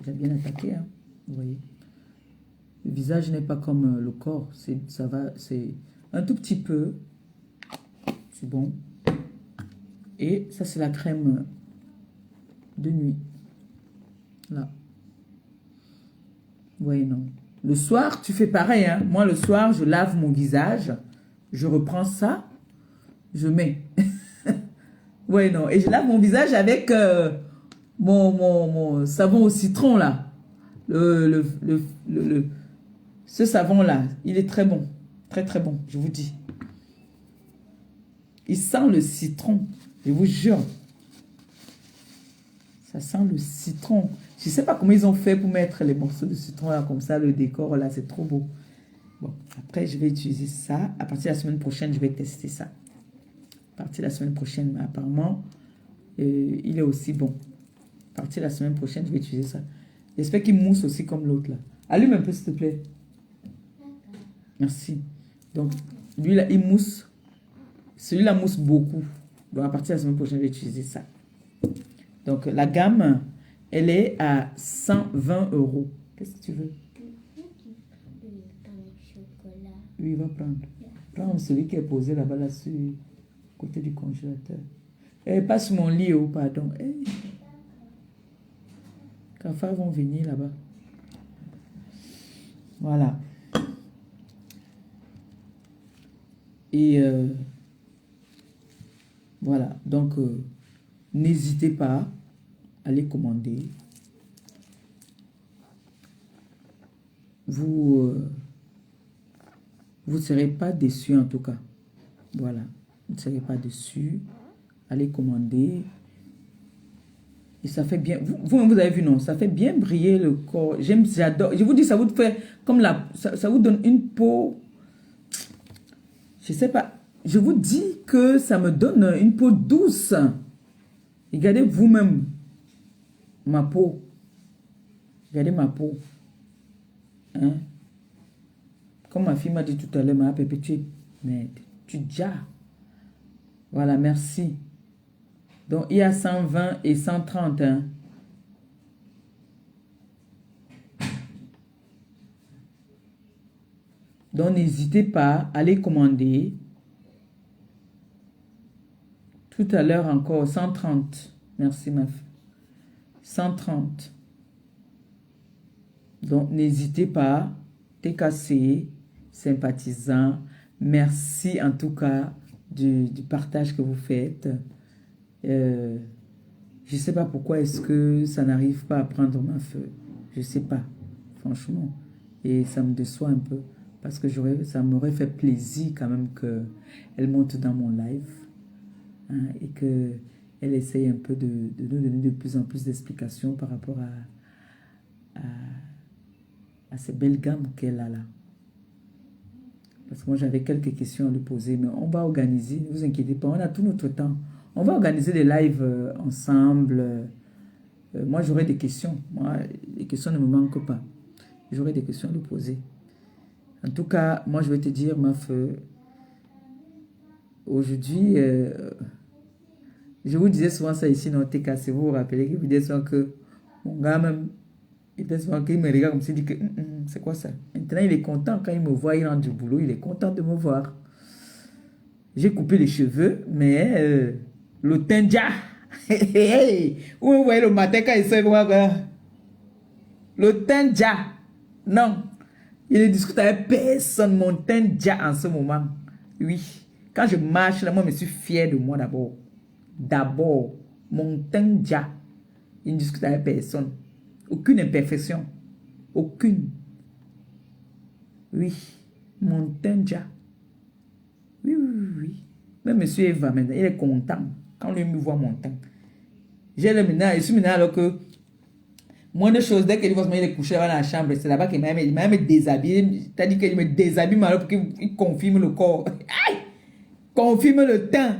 J'ai bien attaqué, hein. Vous voyez. Le visage n'est pas comme le corps. Ça va, c'est un tout petit peu. C'est bon. Et ça, c'est la crème de nuit. Là. Vous voyez, non. Le soir, tu fais pareil, hein. Moi, le soir, je lave mon visage. Je reprends ça. Je mets. Oui, non. Et je lave mon visage avec mon savon au citron, là. Ce savon-là, il est très bon. Très, très bon, je vous dis. Il sent le citron. Je vous jure. Ça sent le citron. Je ne sais pas comment ils ont fait pour mettre les morceaux de citron là, comme ça, le décor là, c'est trop beau. Bon, après, je vais utiliser ça. À partir de la semaine prochaine, je vais tester ça. À partir de la semaine prochaine, apparemment, il est aussi bon. À partir de la semaine prochaine, je vais utiliser ça. J'espère qu'il mousse aussi comme l'autre là. Allume un peu, s'il te plaît. Merci. Donc, lui là, il mousse. Celui-là mousse beaucoup. Donc, à partir de la semaine prochaine, je vais utiliser ça. Donc, la gamme, elle est à 120 €. Qu'est-ce que tu veux? Oui, il va prendre. Prends celui qui est posé là-bas, là, sur le côté du congélateur. Pas sur mon lit, oh, pardon. Cafard vont venir là-bas. Voilà. Et voilà. Donc, n'hésitez pas à les commander. Vous ne serez pas déçus en tout cas. Voilà. Vous ne serez pas déçus. Allez commander. Et ça fait bien. Vous avez vu, non? Ça fait bien briller le corps. J'adore. Je vous dis, ça vous fait comme ça vous donne une peau. Je sais pas. Je vous dis que ça me donne une peau douce. Regardez vous-même ma peau. Regardez ma peau. Hein? Comme ma fille m'a dit tout à l'heure, ma Pépé, mais tu déjà. Voilà, merci. Donc, il y a 120 et 130. Hein. Donc, n'hésitez pas à les commander. Tout à l'heure encore, 130. Merci, ma fille. 130. Donc, n'hésitez pas. TKC, sympathisant. Merci en tout cas du partage que vous faites. Je ne sais pas pourquoi est-ce que ça n'arrive pas à prendre ma feu. Je ne sais pas, franchement. Et ça me déçoit un peu. Parce que ça m'aurait fait plaisir quand même qu'elle monte dans mon live. Hein, et qu'elle essaye un peu de nous donner de plus en plus d'explications par rapport à ces belles gammes qu'elle a là. Parce que moi, j'avais quelques questions à lui poser, mais on va organiser, ne vous inquiétez pas, on a tout notre temps. On va organiser des lives ensemble. Moi, j'aurai des questions. Moi, les questions ne me manquent pas. J'aurai des questions à lui poser. En tout cas, moi, je vais te dire, Maf, aujourd'hui, je vous disais souvent ça ici dans TK, si vous vous rappelez, que vous disais souvent que mon gars même, il était souvent qu'il me regarde comme s'il dit que c'est quoi ça? Maintenant, il est content quand il me voit, il rentre du boulot, il est content de me voir. J'ai coupé les cheveux, mais le teint déjà. Où vous voyez le matin quand il se voit, le teint déjà. Non, il ne discute avec personne, mon teint déjà en ce moment. Oui, quand je marche là, moi je suis fier de moi d'abord. D'abord, mon teint déjà. Il ne discute avec personne. Aucune imperfection. Aucune. Oui, mon teint déjà. Oui, oui, oui, oui. Même monsieur Eva, maintenant, il est content quand lui me voit mon teint. J'ai le maintenant, je suis maintenant alors que moins de choses, dès qu'il voit il est couché dans la chambre, c'est là-bas qu'il m'a même déshabillé. C'est-à-dire qu'il me déshabille alors pour qu'il confirme le corps. Aïe! Confirme le teint.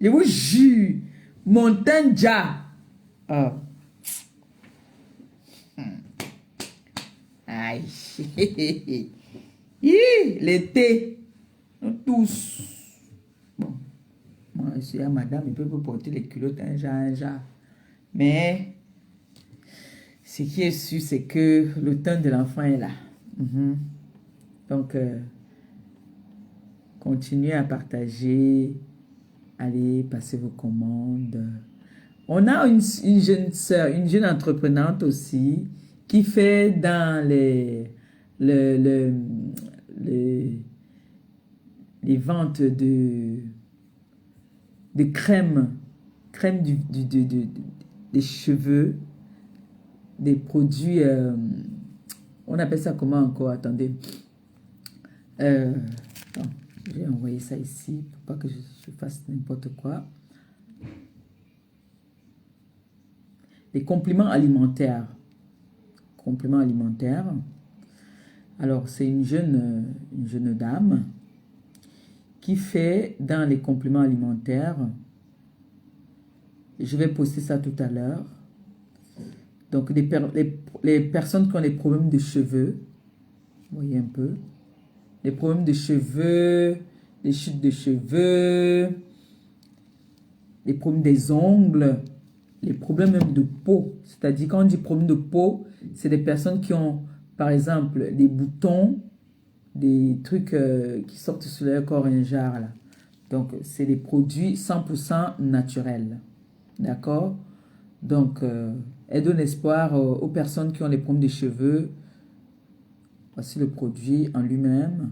Je vous jure, mon teint déjà. Ah. Aïe. L'été, nous tous. Bon, moi, je suis à madame, il peut porter les culottes un genre. Mais, ce qui est sûr, c'est que le temps de l'enfant est là. Donc, continuez à partager, allez passer vos commandes. On a une jeune sœur, une jeune entreprenante aussi, qui fait dans les ventes de crème des cheveux, des produits, on appelle ça comment encore? Attendez. Bon, je vais envoyer ça ici pour pas que je fasse n'importe quoi. Les compléments alimentaires. Compléments alimentaires. Alors, c'est une jeune dame qui fait dans les compléments alimentaires. Je vais poster ça tout à l'heure. Donc, les personnes qui ont des problèmes de cheveux, vous voyez un peu, les problèmes de cheveux, les chutes de cheveux, les problèmes des ongles, les problèmes même de peau. C'est-à-dire, quand on dit problème de peau, c'est des personnes qui ont, par exemple, des boutons, des trucs qui sortent sur leur corps un genre là. Donc, c'est des produits 100% naturels. D'accord? Donc, elle donne espoir aux personnes qui ont des problèmes de cheveux. Voici le produit en lui-même.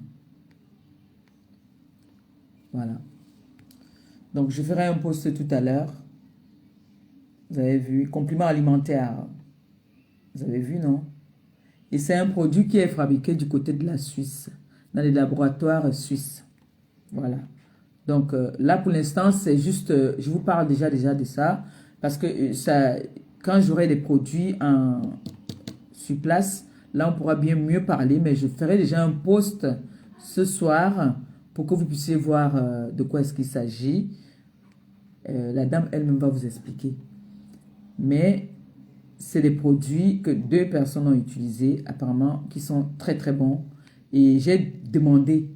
Voilà. Donc, je ferai un post tout à l'heure. Vous avez vu, complément alimentaire. Vous avez vu, non? Et c'est un produit qui est fabriqué du côté de la Suisse, dans les laboratoires suisses. Voilà. Donc, là, pour l'instant, c'est juste, je vous parle déjà de ça, parce que ça, quand j'aurai des produits sur place, là, on pourra bien mieux parler, mais je ferai déjà un post ce soir pour que vous puissiez voir de quoi est-ce qu'il s'agit. La dame elle-même va vous expliquer. Mais c'est des produits que 2 personnes ont utilisés, apparemment, qui sont très très bons. Et j'ai demandé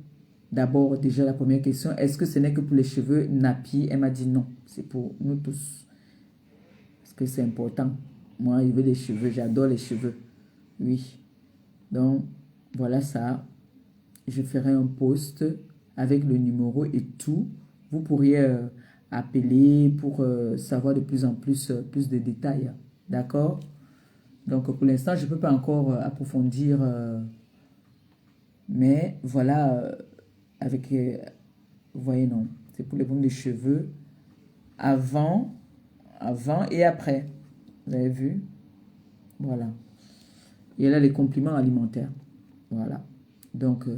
d'abord déjà la première question, est-ce que ce n'est que pour les cheveux nappies? Elle m'a dit non, c'est pour nous tous. Parce que c'est important. Moi, je veux des cheveux, j'adore les cheveux. Oui. Donc, voilà ça. Je ferai un post avec le numéro et tout. Vous pourriez appeler pour savoir de plus en plus, plus de détails. D'accord? Donc, pour l'instant, je ne peux pas encore approfondir. Mais voilà, avec... vous voyez, non. C'est pour les problèmes de cheveux. Avant et après. Vous avez vu? Voilà. Et là, les compléments alimentaires. Voilà. Donc, vous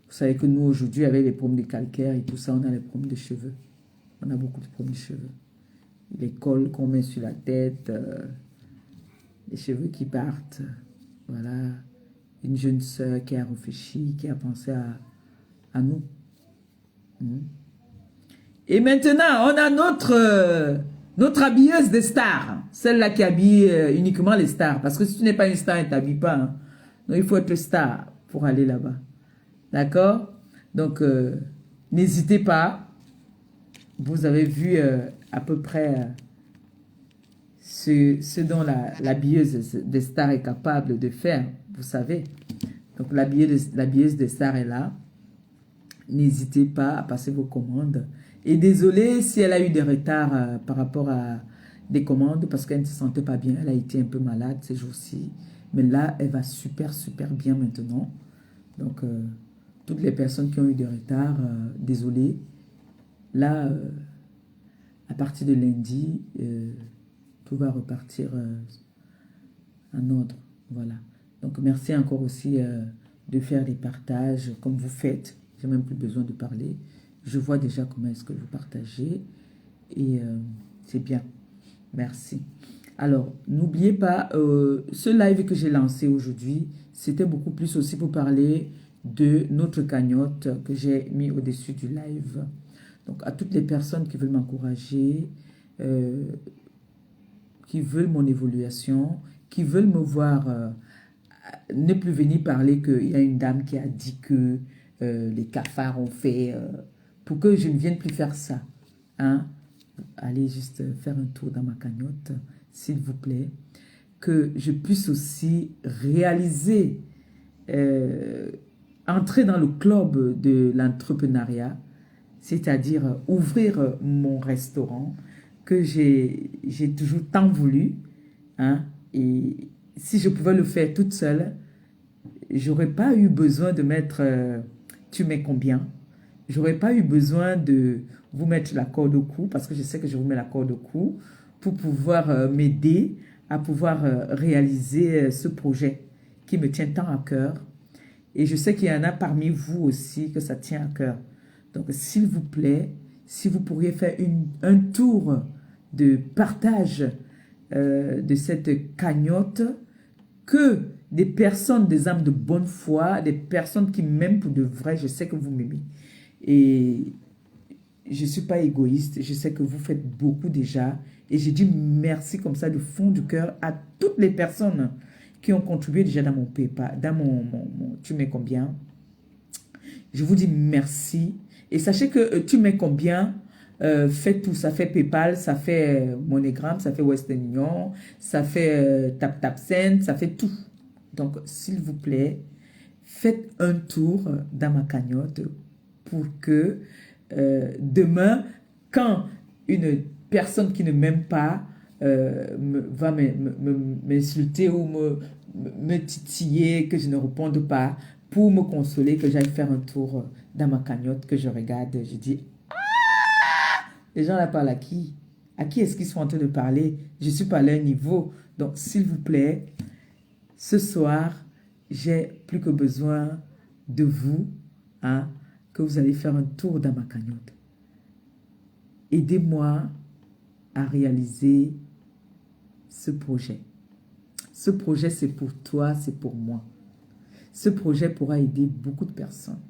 savez que nous, aujourd'hui, avec les problèmes de calcaire et tout ça, on a les problèmes de cheveux. On a beaucoup de problèmes de cheveux. Les cols qu'on met sur la tête, les cheveux qui partent. Voilà. Une jeune sœur qui a réfléchi, qui a pensé à nous. Et maintenant, on a notre habilleuse des stars. Celle-là qui habille uniquement les stars. Parce que si tu n'es pas une star, elle ne t'habille pas. Hein. Donc, il faut être star pour aller là-bas. D'accord? Donc, n'hésitez pas. Vous avez vu à peu près ce dont l'habilleuse des stars est capable de faire. Vous savez. Donc, l'habilleuse des stars est là. N'hésitez pas à passer vos commandes. Et désolé si elle a eu des retards par rapport à des commandes parce qu'elle ne se sentait pas bien. Elle a été un peu malade ces jours-ci. Mais là, elle va super bien maintenant. Donc, toutes les personnes qui ont eu des retards, désolé. Là, à partir de lundi, tout va repartir en ordre. Voilà. Donc, merci encore aussi de faire des partages comme vous faites. J'ai même plus besoin de parler. Je vois déjà comment est-ce que vous partagez. Et c'est bien. Merci. Alors, n'oubliez pas, ce live que j'ai lancé aujourd'hui, c'était beaucoup plus aussi pour parler de notre cagnotte que j'ai mis au-dessus du live. Donc, à toutes les personnes qui veulent m'encourager, qui veulent mon évolution, qui veulent me voir, ne plus venir parler qu'il y a une dame qui a dit que les cafards ont fait, pour que je ne vienne plus faire ça. Hein? Allez juste faire un tour dans ma cagnotte, s'il vous plaît. Que je puisse aussi réaliser, entrer dans le club de l'entrepreneuriat, c'est-à-dire ouvrir mon restaurant que j'ai toujours tant voulu. Hein? Et si je pouvais le faire toute seule, j'aurais pas eu besoin de mettre tu mets combien. J'aurais pas eu besoin de vous mettre la corde au cou parce que je sais que je vous mets la corde au cou pour pouvoir m'aider à pouvoir réaliser ce projet qui me tient tant à cœur. Et je sais qu'il y en a parmi vous aussi que ça tient à cœur. Donc, s'il vous plaît, si vous pourriez faire un tour de partage de cette cagnotte, que des personnes, des âmes de bonne foi, des personnes qui m'aiment pour de vrai, je sais que vous m'aimez. Et je ne suis pas égoïste, je sais que vous faites beaucoup déjà. Et je dis merci comme ça du fond du cœur à toutes les personnes qui ont contribué déjà dans mon PayPal, dans mon tu mets combien. Je vous dis merci. Et sachez que tu mets combien fait tout. Ça fait PayPal, ça fait MoneyGram, ça fait Western Union, ça fait TapTapSend, ça fait tout. Donc, s'il vous plaît, faites un tour dans ma cagnotte pour que demain, quand une personne qui ne m'aime pas va m'insulter ou me titiller, que je ne réponde pas, pour me consoler, que j'aille faire un tour dans ma cagnotte, que je regarde, je dis les gens là parlent à qui? À qui est-ce qu'ils sont en train de parler? Je suis pas à leur niveau. Donc, s'il vous plaît, ce soir, j'ai plus que besoin de vous, hein, que vous allez faire un tour dans ma cagnotte. Aidez-moi à réaliser ce projet. Ce projet, c'est pour toi, c'est pour moi. Ce projet pourra aider beaucoup de personnes.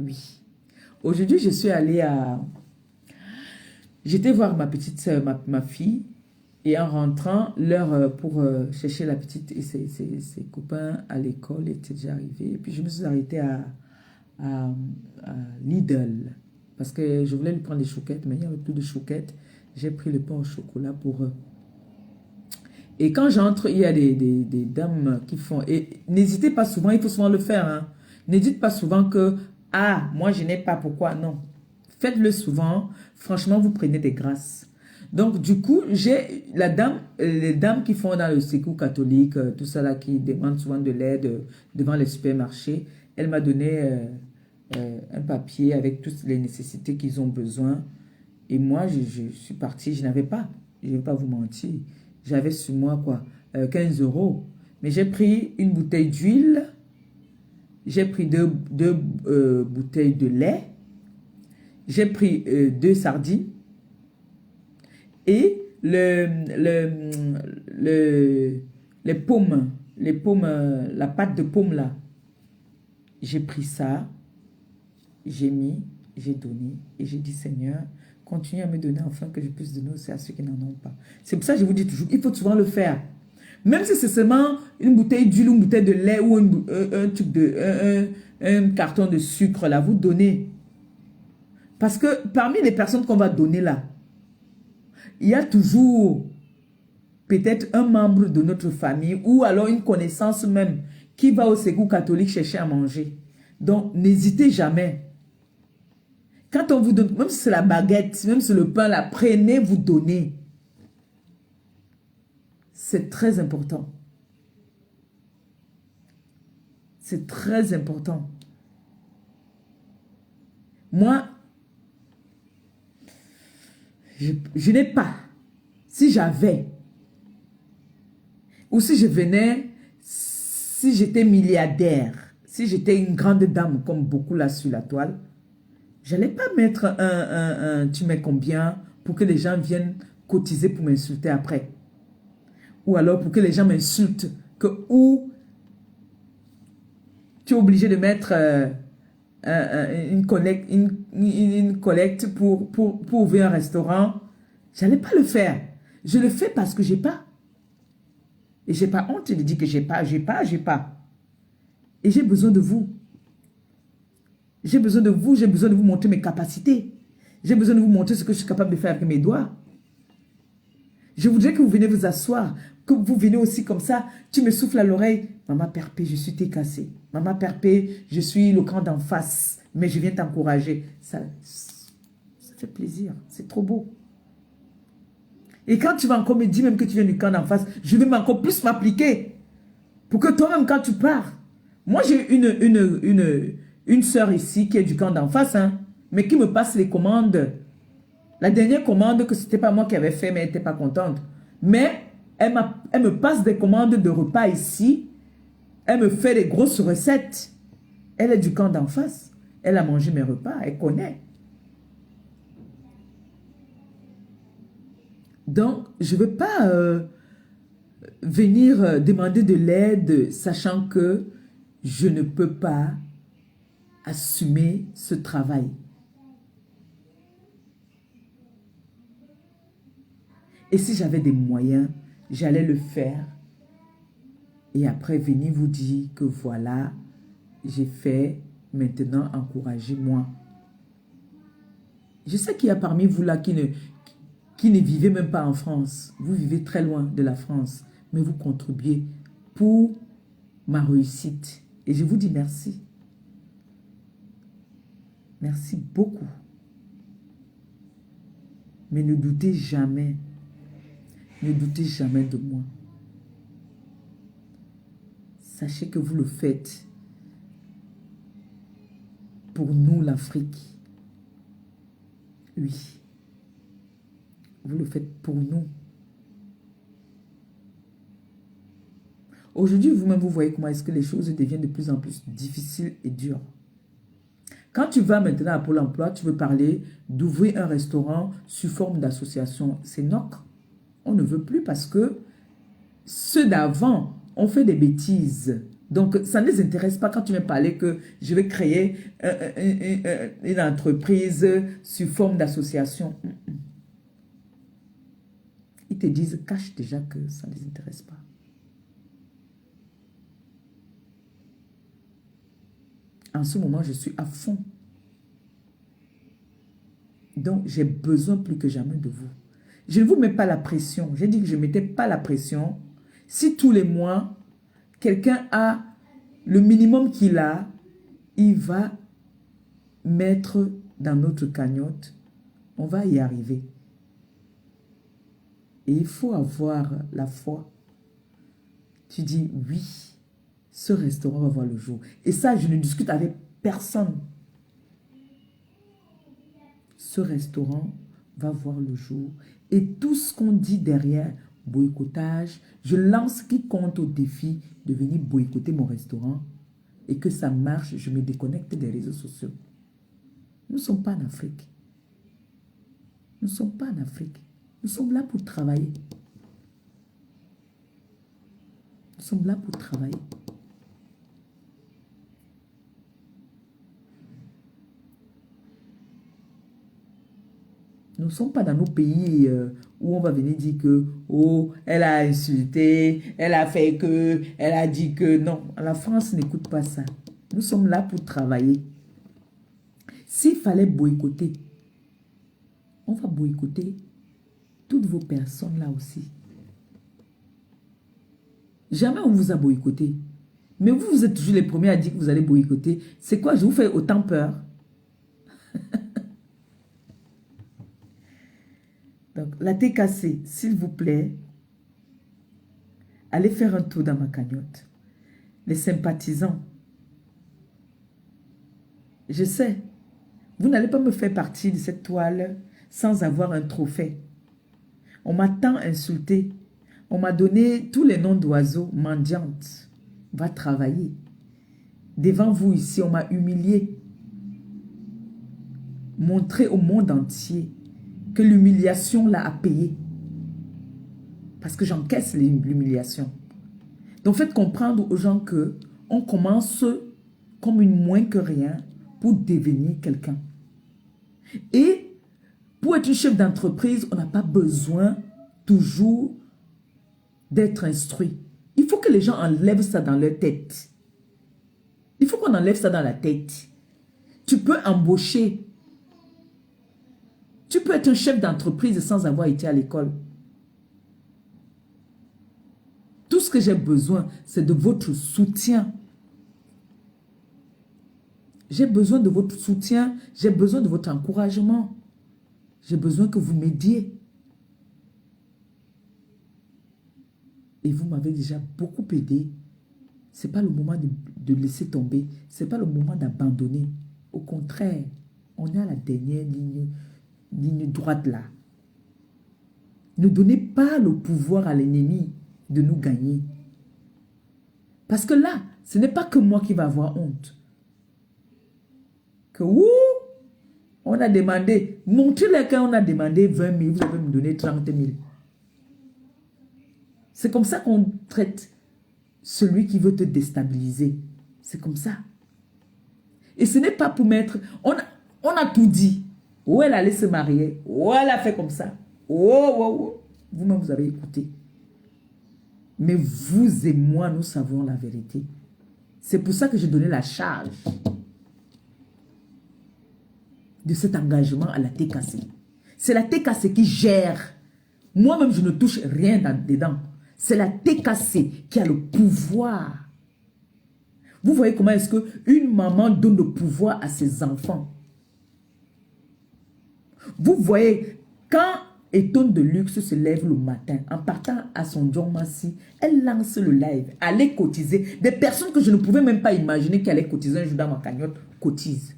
Oui. Aujourd'hui, je suis allée à... J'étais voir ma petite soeur, ma fille, et en rentrant, l'heure pour chercher la petite et ses copains à l'école était déjà arrivée. Et puis je me suis arrêtée à Lidl, parce que je voulais lui prendre des chouquettes, mais il n'y avait plus de chouquettes. J'ai pris le pain au chocolat pour eux. Et quand j'entre, il y a des dames qui font... Et n'hésitez pas souvent, il faut souvent le faire. Hein. N'hésitez pas souvent que, ah, moi je n'ai pas, pourquoi? Non. Faites-le souvent. Franchement, vous prenez des grâces. Donc, du coup, j'ai les dames qui font dans le secours catholique, tout ça là, qui demandent souvent de l'aide devant les supermarchés. Elle m'a donné un papier avec toutes les nécessités qu'ils ont besoin. Et moi, je suis partie, je n'avais pas, je ne vais pas vous mentir, j'avais sur moi quoi, 15 euros. Mais j'ai pris une bouteille d'huile, j'ai pris deux bouteilles de lait, j'ai pris 2 sardines et les pommes, la pâte de pomme là. J'ai pris ça, j'ai mis, j'ai donné et j'ai dit Seigneur, continue à me donner afin que je puisse donner aussi à ceux qui n'en ont pas. C'est pour ça que je vous dis toujours, il faut souvent le faire. Même si c'est seulement une bouteille d'huile ou une bouteille de lait ou un carton de sucre là, vous donnez. Parce que parmi les personnes qu'on va donner là, il y a toujours peut-être un membre de notre famille ou alors une connaissance même qui va au secours catholique chercher à manger. Donc, n'hésitez jamais. Quand on vous donne, même si c'est la baguette, même si c'est le pain, là, prenez, vous donnez. C'est très important. C'est très important. Moi, je n'ai pas. Si j'avais, ou si je venais, si j'étais milliardaire, si j'étais une grande dame comme beaucoup là sur la toile, j'allais pas mettre tu mets combien pour que les gens viennent cotiser pour m'insulter après. Ou alors pour que les gens m'insultent, ou tu es obligé de mettre une collecte pour ouvrir un restaurant. J'allais pas le faire. Je le fais parce que j'ai pas. Et j'ai pas honte de dire que j'ai pas. Et j'ai besoin de vous. J'ai besoin de vous, j'ai besoin de vous montrer mes capacités. J'ai besoin de vous montrer ce que je suis capable de faire avec mes doigts. Je voudrais que vous venez vous asseoir, que vous venez aussi comme ça, tu me souffles à l'oreille. Maman Perpé, je suis cassée. Maman Perpé, je suis le camp d'en face, mais je viens t'encourager. Ça fait plaisir, c'est trop beau. Et quand tu vas encore me dire même que tu viens du camp d'en face, je vais encore plus m'appliquer. Pour que toi-même, quand tu pars, moi j'ai une sœur ici qui est du camp d'en face, hein, mais qui me passe les commandes. La dernière commande, que ce n'était pas moi qui avais fait, mais elle n'était pas contente. Mais elle me passe des commandes de repas ici. Elle me fait des grosses recettes. Elle est du camp d'en face. Elle a mangé mes repas, elle connaît. Donc, je ne veux pas venir demander de l'aide, sachant que je ne peux pas assumer ce travail. Et si j'avais des moyens, j'allais le faire. Et après, venir vous dire que voilà, j'ai fait, maintenant, encouragez-moi. Je sais qu'il y a parmi vous là qui ne vivez même pas en France. Vous vivez très loin de la France. Mais vous contribuez pour ma réussite. Et je vous dis merci. Merci beaucoup. Mais ne doutez jamais. Ne doutez jamais de moi. Sachez que vous le faites pour nous, l'Afrique. Oui. Vous le faites pour nous. Aujourd'hui, vous-même, vous voyez comment est-ce que les choses deviennent de plus en plus difficiles et dures. Quand tu vas maintenant à Pôle emploi, tu veux parler d'ouvrir un restaurant sous forme d'association. C'est NOC. On ne veut plus parce que ceux d'avant ont fait des bêtises. Donc, ça ne les intéresse pas quand tu me parler que je vais créer une entreprise sous forme d'association. Ils te disent, cache déjà que ça ne les intéresse pas. En ce moment, je suis à fond. Donc, j'ai besoin plus que jamais de vous. Je ne vous mets pas la pression. J'ai dit que je ne mettais pas la pression. Si tous les mois, quelqu'un a le minimum qu'il a, il va mettre dans notre cagnotte. On va y arriver. Et il faut avoir la foi. Tu dis, oui, ce restaurant va voir le jour. Et ça, je ne discute avec personne. ce restaurant va voir le jour. Et tout ce qu'on dit derrière, boycottage, je lance quiconque au défi de venir boycotter mon restaurant et que ça marche, je me déconnecte des réseaux sociaux. Nous ne sommes pas en Afrique. Nous ne sommes pas en Afrique. Nous sommes là pour travailler. Nous sommes là pour travailler. Nous ne sommes pas dans nos pays où on va venir dire que, oh, elle a insulté, elle a fait que, elle a dit que. Non, la France n'écoute pas ça. Nous sommes là pour travailler. S'il fallait boycotter, on va boycotter toutes vos personnes là aussi. Jamais on vous a boycotté. Mais vous, vous êtes toujours les premiers à dire que vous allez boycotter. C'est quoi? Je vous fais autant peur. Donc, la TKC, s'il vous plaît, allez faire un tour dans ma cagnotte. Les sympathisants, je sais, vous n'allez pas me faire partie de cette toile sans avoir un trophée. On m'a tant insulté. On m'a donné tous les noms d'oiseaux, mendiante. Va travailler. Devant vous ici, on m'a humilié. Montrer au monde entier que l'humiliation là a payé. Parce que j'encaisse l'humiliation. Donc faites comprendre aux gens que on commence comme une moins que rien pour devenir quelqu'un. Et pour être chef d'entreprise, on n'a pas besoin toujours d'être instruit. Il faut que les gens enlèvent ça dans leur tête. Il faut qu'on enlève ça dans la tête. Tu peux embaucher. Tu peux être un chef d'entreprise sans avoir été à l'école. Tout ce que j'ai besoin, c'est de votre soutien. J'ai besoin de votre soutien. J'ai besoin de votre encouragement. J'ai besoin que vous m'aidiez. Et vous m'avez déjà beaucoup aidé. Ce n'est pas le moment de laisser tomber. Ce n'est pas le moment d'abandonner. Au contraire, on est à la dernière ligne droite là. Ne donnez pas le pouvoir à l'ennemi de nous gagner. Parce que là, ce n'est pas que moi qui va avoir honte. Que on a demandé, montrez-les quand on a demandé 20 000, vous allez me donner 30 000. C'est comme ça qu'on traite celui qui veut te déstabiliser. C'est comme ça. Et ce n'est pas pour mettre... On a tout dit. Où elle allait se marier. Où elle a fait comme ça. Vous-même, vous avez écouté. Mais vous et moi, nous savons la vérité. C'est pour ça que j'ai donné la charge de cet engagement à la TKC. C'est la TKC qui gère. Moi-même, je ne touche rien dedans. C'est la TKC qui a le pouvoir. Vous voyez comment est-ce qu'une maman donne le pouvoir à ses enfants. Vous voyez, quand Étonne de Luxe se lève le matin, en partant à son Djomasi, elle lance le live, allez cotiser. Des personnes que je ne pouvais même pas imaginer qu'elle allait cotiser un jour dans ma cagnotte, cotisent.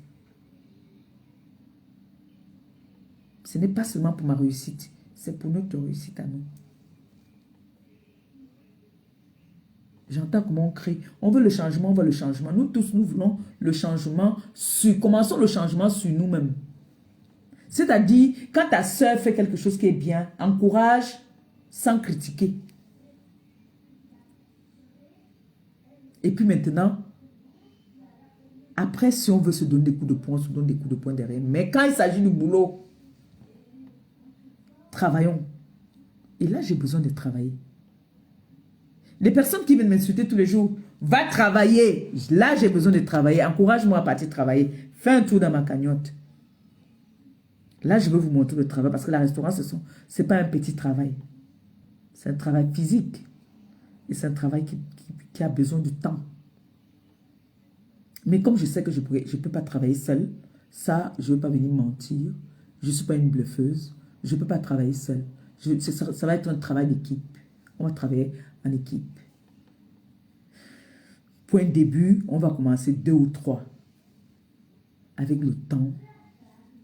Ce n'est pas seulement pour ma réussite, c'est pour notre réussite à nous. J'entends comment on crie. On veut le changement, on veut le changement. Nous tous, nous voulons le changement. Commençons le changement sur nous-mêmes. C'est-à-dire, quand ta soeur fait quelque chose qui est bien, encourage sans critiquer. Et puis maintenant, après, si on veut se donner des coups de poing, on se donne des coups de poing derrière. Mais quand il s'agit du boulot, travaillons. Et là, j'ai besoin de travailler. Les personnes qui viennent m'insulter tous les jours, va travailler. Là, j'ai besoin de travailler. Encourage-moi à partir travailler. Fais un tour dans ma cagnotte. Là, je veux vous montrer le travail parce que la restauration, ce n'est pas un petit travail. C'est un travail physique. Et c'est un travail qui a besoin de temps. Mais comme je sais que je ne peux pas travailler seule, ça, je ne veux pas venir mentir. Je ne suis pas une blufeuse. Je ne peux pas travailler seule. Ça va être un travail d'équipe. On va travailler en équipe. Point de début, on va commencer 2 ou 3. Avec le temps,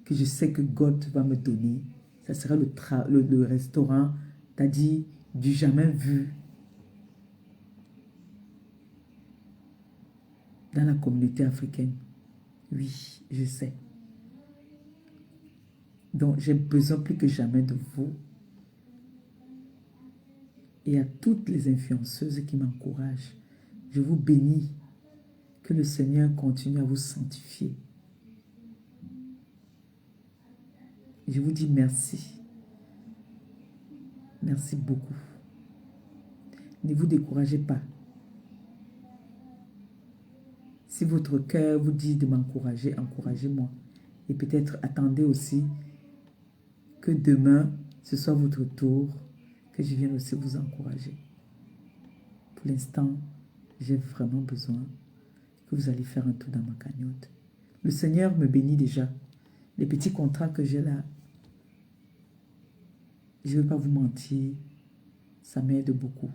que je sais que God va me donner. Ça sera le restaurant, c'est-à-dire du jamais vu dans la communauté africaine. Oui, je sais. Donc, j'ai besoin plus que jamais de vous et à toutes les influenceuses qui m'encouragent. Je vous bénis. Que le Seigneur continue à vous sanctifier. Je vous dis merci. Merci beaucoup. Ne vous découragez pas. Si votre cœur vous dit de m'encourager, encouragez-moi. Et peut-être attendez aussi que demain, ce soit votre tour, que je vienne aussi vous encourager. Pour l'instant, j'ai vraiment besoin que vous allez faire un tour dans ma cagnotte. Le Seigneur me bénit déjà. Les petits contrats que j'ai là, je ne vais pas vous mentir, ça m'aide beaucoup.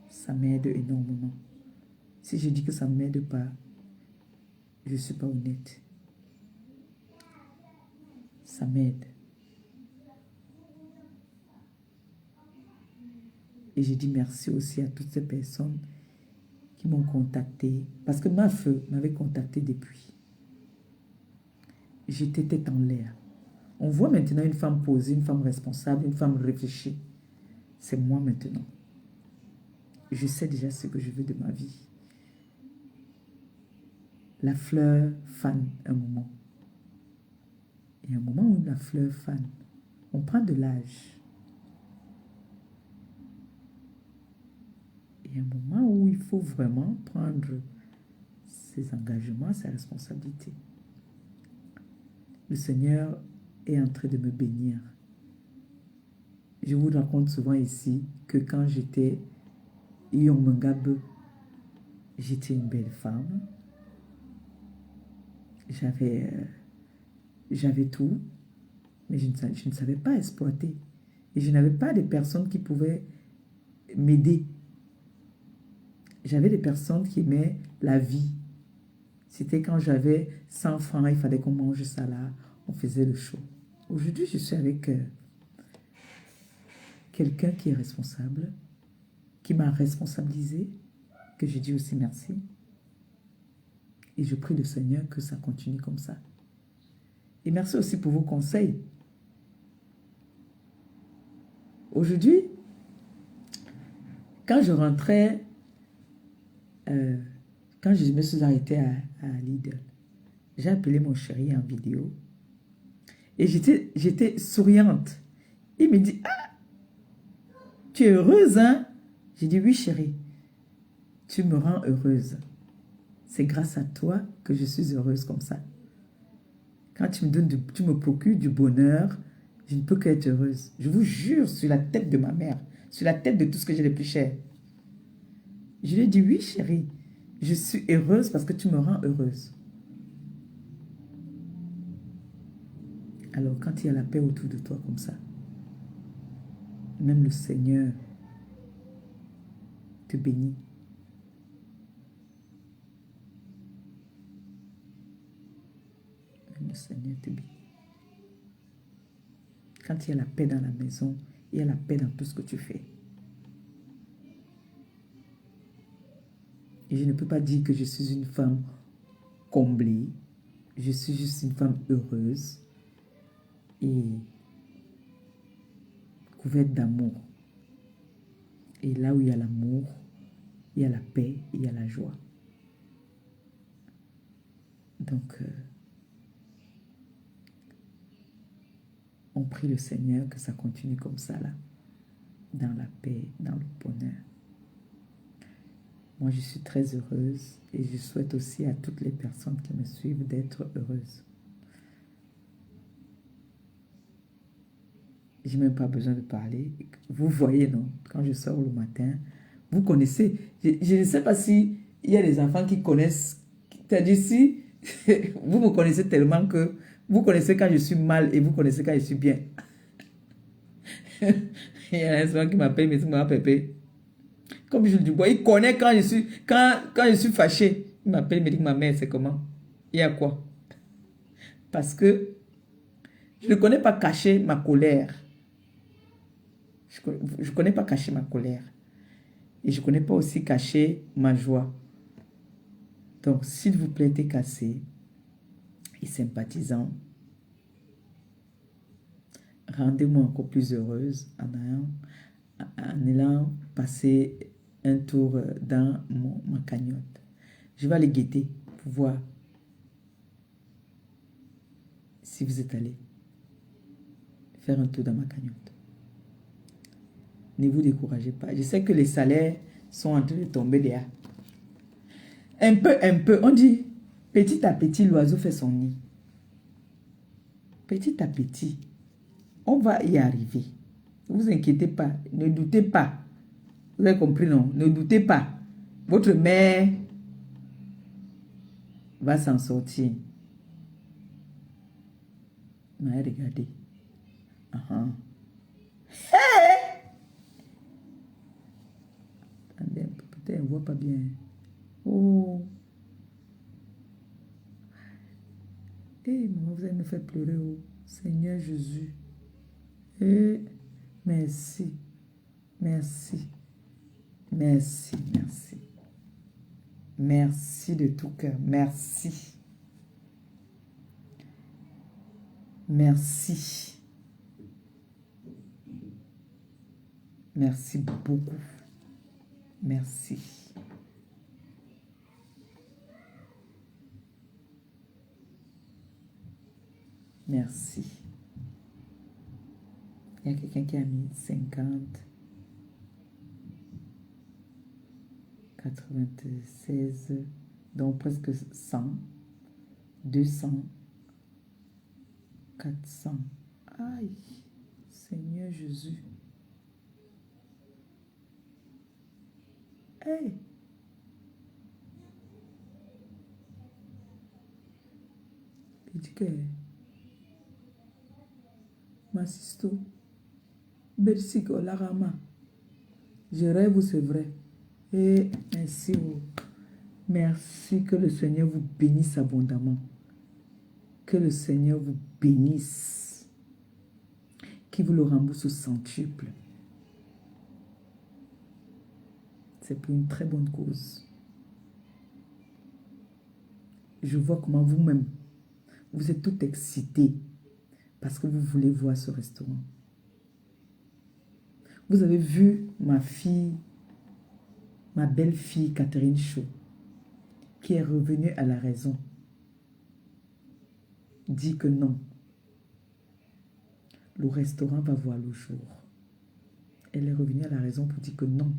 Ça m'aide énormément. Si je dis que ça ne m'aide pas, je ne suis pas honnête. Ça m'aide. Et je dis merci aussi à toutes ces personnes qui m'ont contacté. Parce que ma feu m'avait contacté depuis. J'étais tête en l'air. On voit maintenant une femme posée, une femme responsable, une femme réfléchie. C'est moi maintenant. Je sais déjà ce que je veux de ma vie. La fleur fane un moment. Et un moment où la fleur fane, on prend de l'âge. Et un moment où il faut vraiment prendre ses engagements, ses responsabilités. Le Seigneur est en train de me bénir. Je vous raconte souvent ici que quand j'étais Yongmengabe, j'étais une belle femme. J'avais tout, mais je ne savais pas exploiter. Et je n'avais pas de personnes qui pouvaient m'aider. J'avais des personnes qui aimaient la vie. C'était quand j'avais 100 francs, il fallait qu'on mange ça là, on faisait le show. Aujourd'hui, je suis avec quelqu'un qui est responsable, qui m'a responsabilisé, que je dis aussi merci. Et je prie le Seigneur que ça continue comme ça. Et merci aussi pour vos conseils. Aujourd'hui, quand je rentrais, quand je me suis arrêtée à Lidl, j'ai appelé mon chéri en vidéo. Et j'étais souriante. Il me dit, ah, tu es heureuse, hein? J'ai dit, oui chéri, tu me rends heureuse. C'est grâce à toi que je suis heureuse comme ça. Quand tu me procures du bonheur, je ne peux qu'être heureuse. Je vous jure, sur la tête de ma mère, sur la tête de tout ce que j'ai de plus cher. Je lui ai dit, oui chérie, je suis heureuse parce que tu me rends heureuse. Alors quand il y a la paix autour de toi comme ça, même le Seigneur te bénit. Même le Seigneur te bénit. Quand il y a la paix dans la maison, il y a la paix dans tout ce que tu fais. Et je ne peux pas dire que je suis une femme comblée. Je suis juste une femme heureuse et couverte d'amour. Et là où il y a l'amour, il y a la paix, il y a la joie. Donc, on prie le Seigneur que ça continue comme ça, là, dans la paix, dans le bonheur. Moi, je suis très heureuse et je souhaite aussi à toutes les personnes qui me suivent d'être heureuses. Je n'ai même pas besoin de parler. Vous voyez, non? Quand je sors le matin, vous connaissez. Je ne sais pas s'il y a des enfants qui connaissent. C'est-à-dire si vous me connaissez tellement que vous connaissez quand je suis mal et vous connaissez quand je suis bien. Il y a un souvent qui m'appelle, mais c'est moi, Pépé. Comme je le dis, il connaît quand je suis fâché. Il m'appelle, il me dit, ma mère, c'est comment? Il y a quoi? Parce que je ne connais pas cacher ma colère. Je ne connais pas cacher ma colère. Et je ne connais pas aussi cacher ma joie. Donc, s'il vous plaît, t'es cassé et sympathisant, rendez-moi encore plus heureuse en allant passer un tour dans ma cagnotte. Je vais aller guetter pour voir si vous êtes allé faire un tour dans ma cagnotte. Ne vous découragez pas. Je sais que les salaires sont en train de tomber derrière. Un peu. On dit, petit à petit, l'oiseau fait son nid. Petit à petit, on va y arriver. Ne vous inquiétez pas. Ne doutez pas. Vous avez compris, non? Ne doutez pas. Votre mère va s'en sortir. Mais regardez. Hey! Attendez un peu. Peut-être on ne voit pas bien. Oh. Eh, maman, vous allez me faire pleurer. Oh. Seigneur Jésus. Eh, merci. Merci. Merci, merci. Merci de tout cœur. Merci. Merci. Merci beaucoup. Merci. Merci. Il y a quelqu'un qui a mis 50, 96, donc presque 100, 200, 400. Aïe, Seigneur Jésus. Hey. Il dit que ma sister, merci que la rama. Je rêve, c'est vrai. Et merci. Merci que le Seigneur vous bénisse abondamment. Que le Seigneur vous bénisse. Qu'il vous le rembourse au centuple. C'est pour une très bonne cause. Je vois comment vous-même, vous êtes tout excité parce que vous voulez voir ce restaurant. Vous avez vu ma fille, ma belle-fille Catherine Chaud, qui est revenue à la raison, dit que non, le restaurant va voir le jour. Elle est revenue à la raison pour dire que non,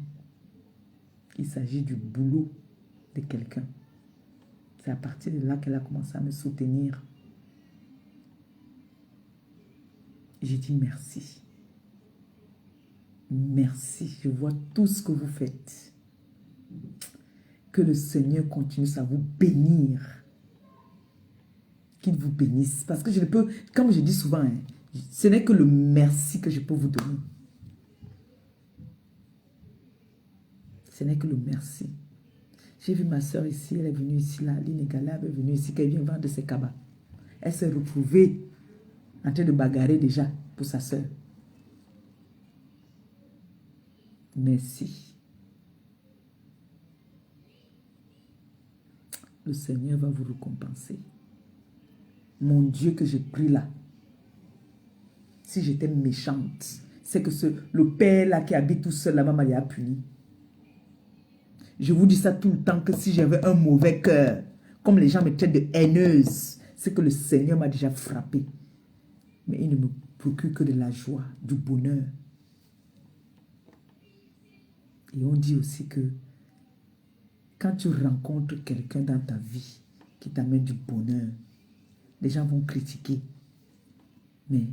il s'agit du boulot de quelqu'un. C'est à partir de là qu'elle a commencé à me soutenir. J'ai dit merci. Merci, je vois tout ce que vous faites. Que le Seigneur continue à vous bénir. Qu'il vous bénisse. Parce que je ne peux, comme je dis souvent, hein, ce n'est que le merci que je peux vous donner. Ce n'est que le merci. J'ai vu ma soeur ici, elle est venue ici, là, l'inégalable est venue ici, qu'elle vient vendre ses cabas. Elle s'est retrouvée en train de bagarrer déjà pour sa soeur. Merci. Le Seigneur va vous récompenser. Mon Dieu que j'ai pris là, si j'étais méchante, c'est que le père là qui habite tout seul là-bas m'a puni. Je vous dis ça tout le temps que si j'avais un mauvais cœur, comme les gens me traitent de haineuse, c'est que le Seigneur m'a déjà frappé. Mais il ne me procure que de la joie, du bonheur. Et on dit aussi que quand tu rencontres quelqu'un dans ta vie qui t'amène du bonheur, les gens vont critiquer. Mais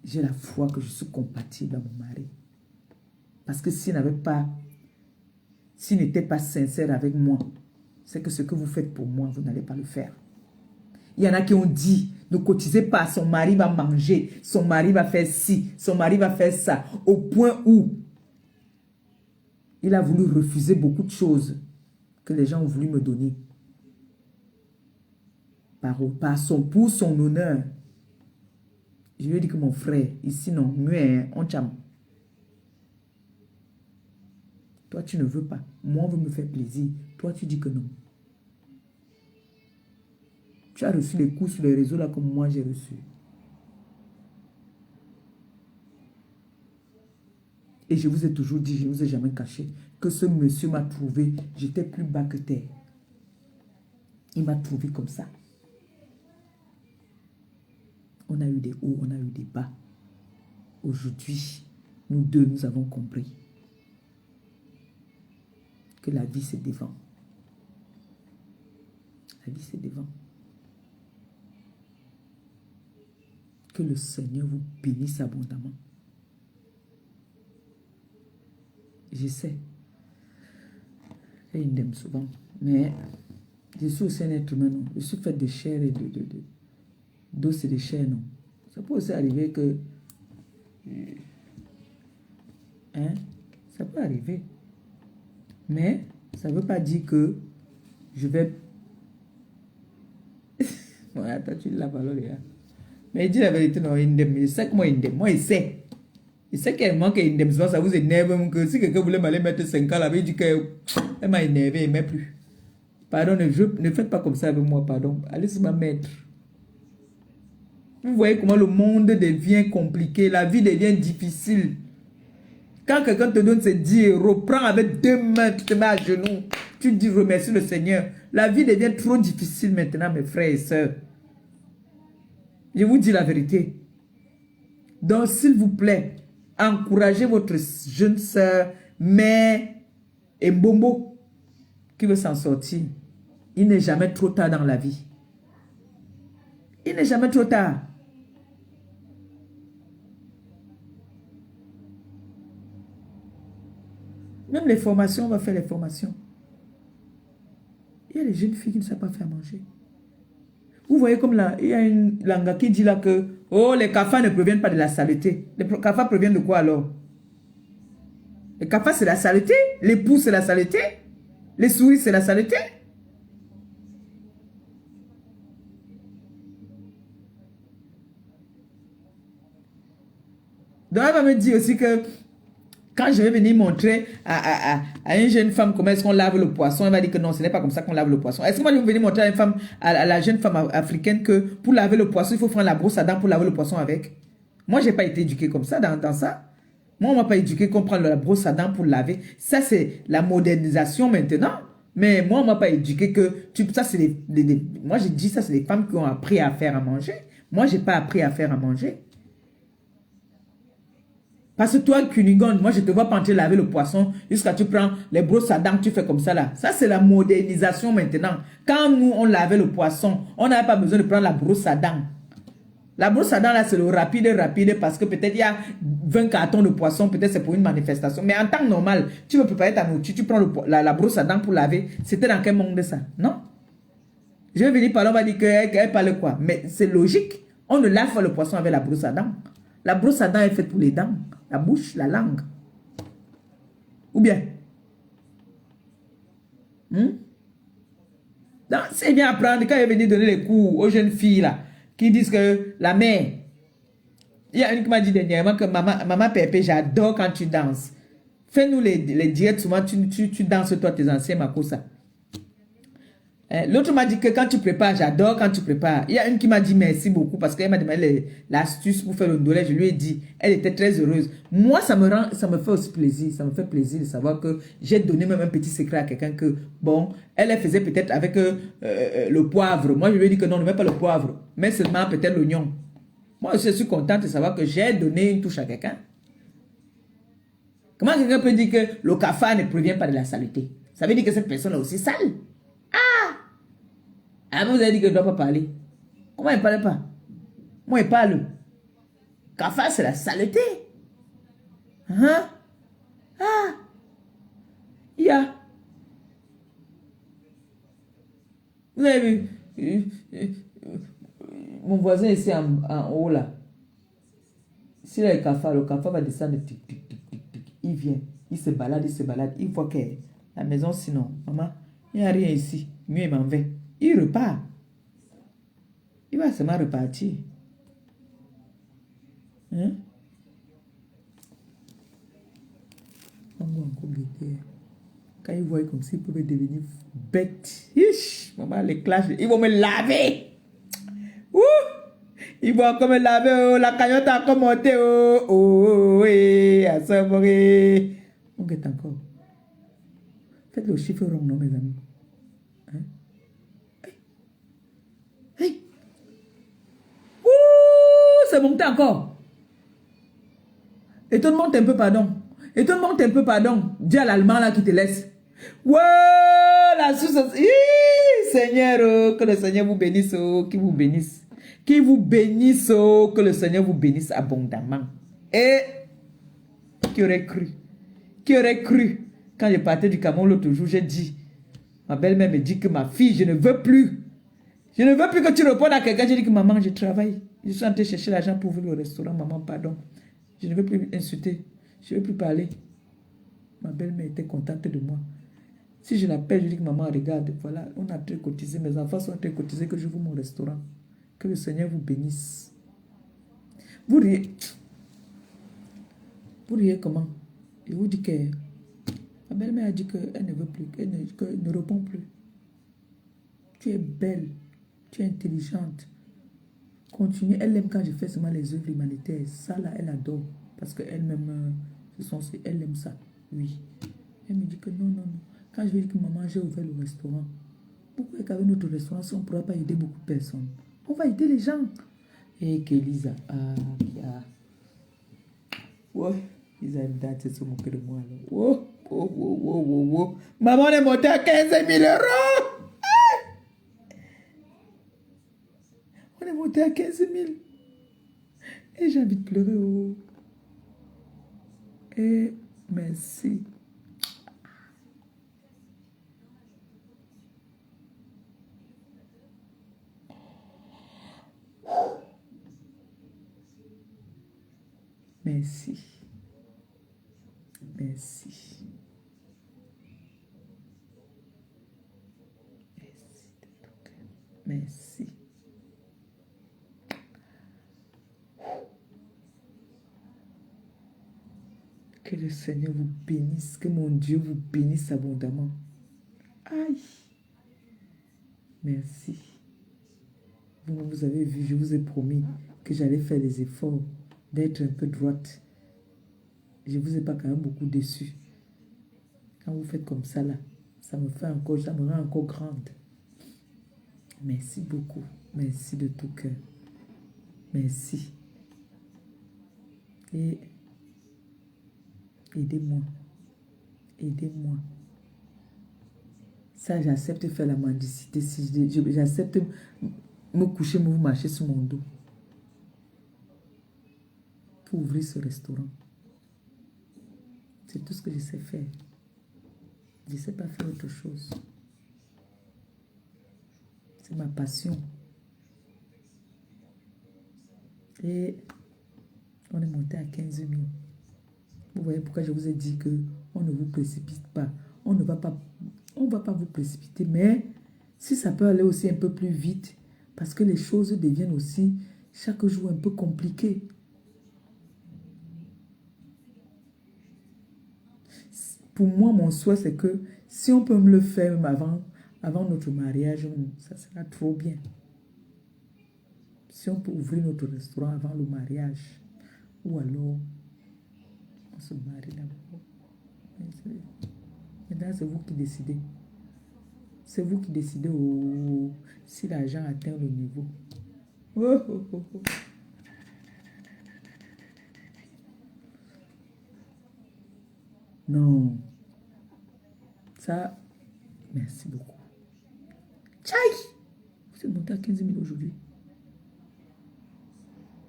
j'ai la foi que je suis compatible à mon mari. Parce que s'il n'était pas sincère avec moi, c'est que ce que vous faites pour moi, vous n'allez pas le faire. Il y en a qui ont dit, ne cotisez pas, son mari va manger, son mari va faire ci, son mari va faire ça, au point où il a voulu refuser beaucoup de choses que les gens ont voulu me donner. pour son honneur. Je lui ai dit que mon frère, ici non, mieux, on t'aime. Toi, tu ne veux pas. Moi, on veut me faire plaisir. Toi, tu dis que non. Tu as reçu les coups sur les réseaux là comme moi j'ai reçu. Et je vous ai toujours dit, je ne vous ai jamais caché, que ce monsieur m'a trouvé, j'étais plus bas que terre. Il m'a trouvé comme ça. On a eu des hauts, on a eu des bas. Aujourd'hui, nous deux, nous avons compris que la vie, c'est devant. La vie, c'est devant. Que le Seigneur vous bénisse abondamment. Je sais. Et il m'aime souvent. Mais je suis aussi un être humain, non. Je suis fait de chair et d'os et de chair, non. Ça peut aussi arriver que... Hein? Ça peut arriver. Mais ça ne veut pas dire que je vais... Bon, attends, tu l'as parlé, les gars. Mais il dit la vérité, non, Indem. Je sais que moi, Indem. Moi, il sait. Il sait qu'elle manque Indem. Ça vous énerve. Que si quelqu'un voulait m'aller mettre 5 ans, là, il dit qu'elle m'a énervé, il ne m'aime plus. Pardon, ne faites pas comme ça avec moi, pardon. Allez sur ma maître. Vous voyez comment le monde devient compliqué, la vie devient difficile. Quand quelqu'un te donne ses 10 euros, prends avec 2 mains, tu te mets à genoux, tu dis remercie le Seigneur. La vie devient trop difficile maintenant, mes frères et sœurs. Je vous dis la vérité. Donc, s'il vous plaît, encouragez votre jeune sœur, mère et Mbombo qui veut s'en sortir. Il n'est jamais trop tard dans la vie. Il n'est jamais trop tard. Même les formations, on va faire les formations. Il y a les jeunes filles qui ne savent pas faire manger. Vous voyez comme là, il y a une langue qui dit là que oh, les cafards ne proviennent pas de la saleté. Les cafards proviennent de quoi alors? Les cafards c'est la saleté, les poux c'est la saleté, les souris c'est la saleté. Donc elle va me dire aussi que quand je vais venir montrer à une jeune femme comment est-ce qu'on lave le poisson, elle va dire que non, ce n'est pas comme ça qu'on lave le poisson. Est-ce que moi je vais venir montrer à la jeune femme africaine que pour laver le poisson, il faut prendre la brosse à dents pour laver le poisson avec? Moi, je n'ai pas été éduquée comme ça dans ça. Moi, on ne m'a pas éduqué qu'on prend la brosse à dents pour laver. Ça, c'est la modernisation maintenant. Mais moi, on ne m'a pas éduqué que... ça, c'est moi, j'ai dit ça, c'est les femmes qui ont appris à faire à manger. Moi, je n'ai pas appris à faire à manger. Parce que toi, Kunigon, moi, je te vois pas en train de laver le poisson jusqu'à tu prends les brosses à dents, tu fais comme ça là. Ça, c'est la modernisation maintenant. Quand nous, on lavait le poisson, on n'avait pas besoin de prendre la brosse à dents. La brosse à dents là, c'est le rapide parce que peut-être il y a 20 cartons de poisson, peut-être c'est pour une manifestation. Mais en temps normal, tu veux préparer ta nourriture, tu prends la brosse à dents pour laver. C'était dans quel monde de ça? Non? Je vais venir parler, on va dire qu'elle parle quoi? Mais c'est logique. On ne lave pas le poisson avec la brosse à dents. La brosse à dents est faite pour les dents. La bouche, la langue. Ou bien? Donc, c'est bien apprendre. Quand elle est venue donner les cours aux jeunes filles là, qui disent que la mère, il y a une qui m'a dit dernièrement que maman Pépé, j'adore quand tu danses. Fais-nous les diètes, souvent tu danses toi tes anciens Makosa. L'autre m'a dit que quand tu prépares, j'adore quand tu prépares. Il y a une qui m'a dit merci beaucoup parce qu'elle m'a demandé l'astuce pour faire le ndolé. Je lui ai dit, elle était très heureuse. Moi, ça me fait aussi plaisir. Ça me fait plaisir de savoir que j'ai donné même un petit secret à quelqu'un que, bon, elle faisait peut-être avec le poivre. Moi, je lui ai dit que non, ne mets pas le poivre, mais seulement peut-être l'oignon. Moi, je suis contente de savoir que j'ai donné une touche à quelqu'un. Comment quelqu'un peut dire que le cafard ne provient pas de la saleté? Ça veut dire que cette personne est aussi sale. Ah, vous avez dit que je ne dois pas parler. Comment il ne parle pas? Moi, il parle. Cafard, c'est la saleté. Hein? Ah! Il y a. Vous avez vu? Mon voisin ici en haut là. S'il a le cafard va descendre. Tic, tic, tic, tic, tic. Il vient. Il se balade. Il voit que la maison, sinon, maman, il n'y a rien ici. Mieux, il m'en va. Il repart. Il va seulement repartir. Hein? On va encore guetter. Quand ils voient comme ça, ils peuvent devenir bêtes. Maman, les clashs, ils vont me laver. Ouh! Ils vont encore me laver. Oh, la cagnotte a encore monté. Oh, oh, oh, à ça, on guette encore. Faites le chiffre rond, non, mes amis. Hein? Hey! Ouh! C'est monté encore. Et tout le monde un peu pardon. Et tout le monde un peu pardon. Dis à l'allemand là qui te laisse. Ouais, la source. Seigneur, oh, que le Seigneur vous bénisse, oh, qu'il vous bénisse. Qu'il vous bénisse, oh, que le Seigneur vous bénisse abondamment. Et qui aurait cru? Qui aurait cru? Quand je partais du Cameroun l'autre jour, j'ai dit, ma belle-mère me dit que ma fille, je ne veux plus. Je ne veux plus que tu répondes à quelqu'un. J'ai dit que maman, je travaille. Je suis en train de chercher l'argent pour ouvrir le restaurant. Maman, pardon. Je ne veux plus insulter. Je ne veux plus parler. Ma belle-mère était contente de moi. Si je l'appelle, je dis que maman, regarde, voilà, on a très cotisé. Mes enfants sont très cotisés que j'ouvre mon restaurant. Que le Seigneur vous bénisse. Vous riez. Vous riez comment? Je vous dis que ma belle-mère a dit qu'elle ne veut plus, qu'elle ne répond plus. Tu es belle. Tu es intelligente. Continue. Elle aime quand je fais seulement les œuvres humanitaires. Ça, là, elle adore. Parce qu'elle-même, elle aime ça. Oui. Elle me dit que non, non, non. Quand je lui dis que maman, j'ai ouvert le restaurant. Pourquoi qu'avec notre restaurant, si on ne pourra pas aider beaucoup de personnes? On va aider les gens. Et qu'Elisa, ouais, ils ont daté se moquer de moi. Là. Oh, oh, oh, oh, oh, oh. Maman est montée à 15 000 euros. On est monté à 15 000. Et j'ai envie de pleurer. Oh. Et merci. Merci. Merci. Merci de tout cœur. Merci. Que le Seigneur vous bénisse, que mon Dieu vous bénisse abondamment. Aïe. Merci. Vous avez vu, je vous ai promis que j'allais faire des efforts, d'être un peu droite. Je ne vous ai pas quand même beaucoup déçu. Quand vous faites comme ça là, ça me rend encore grande. Merci beaucoup. Merci de tout cœur. Merci. Et aidez-moi. Aidez-moi. Ça, j'accepte de faire la mendicité. Si j'accepte me coucher, me marcher sur mon dos. Pour ouvrir ce restaurant. C'est tout ce que je sais faire. Je ne sais pas faire autre chose. C'est ma passion. Et on est monté à 15 000. Vous voyez pourquoi je vous ai dit qu'on ne vous précipite pas. On ne va pas vous précipiter. Mais si ça peut aller aussi un peu plus vite, parce que les choses deviennent aussi chaque jour un peu compliquées. Pour moi, mon souhait, c'est que si on peut me le faire même avant notre mariage, ça sera trop bien. Si on peut ouvrir notre restaurant avant le mariage, ou alors on se marie d'abord. Maintenant, c'est vous qui décidez. C'est vous qui décidez si l'argent atteint le niveau. Oh, oh, oh, oh. Non. Ça, merci beaucoup. Tchaï! Vous êtes monté à 15 000 aujourd'hui.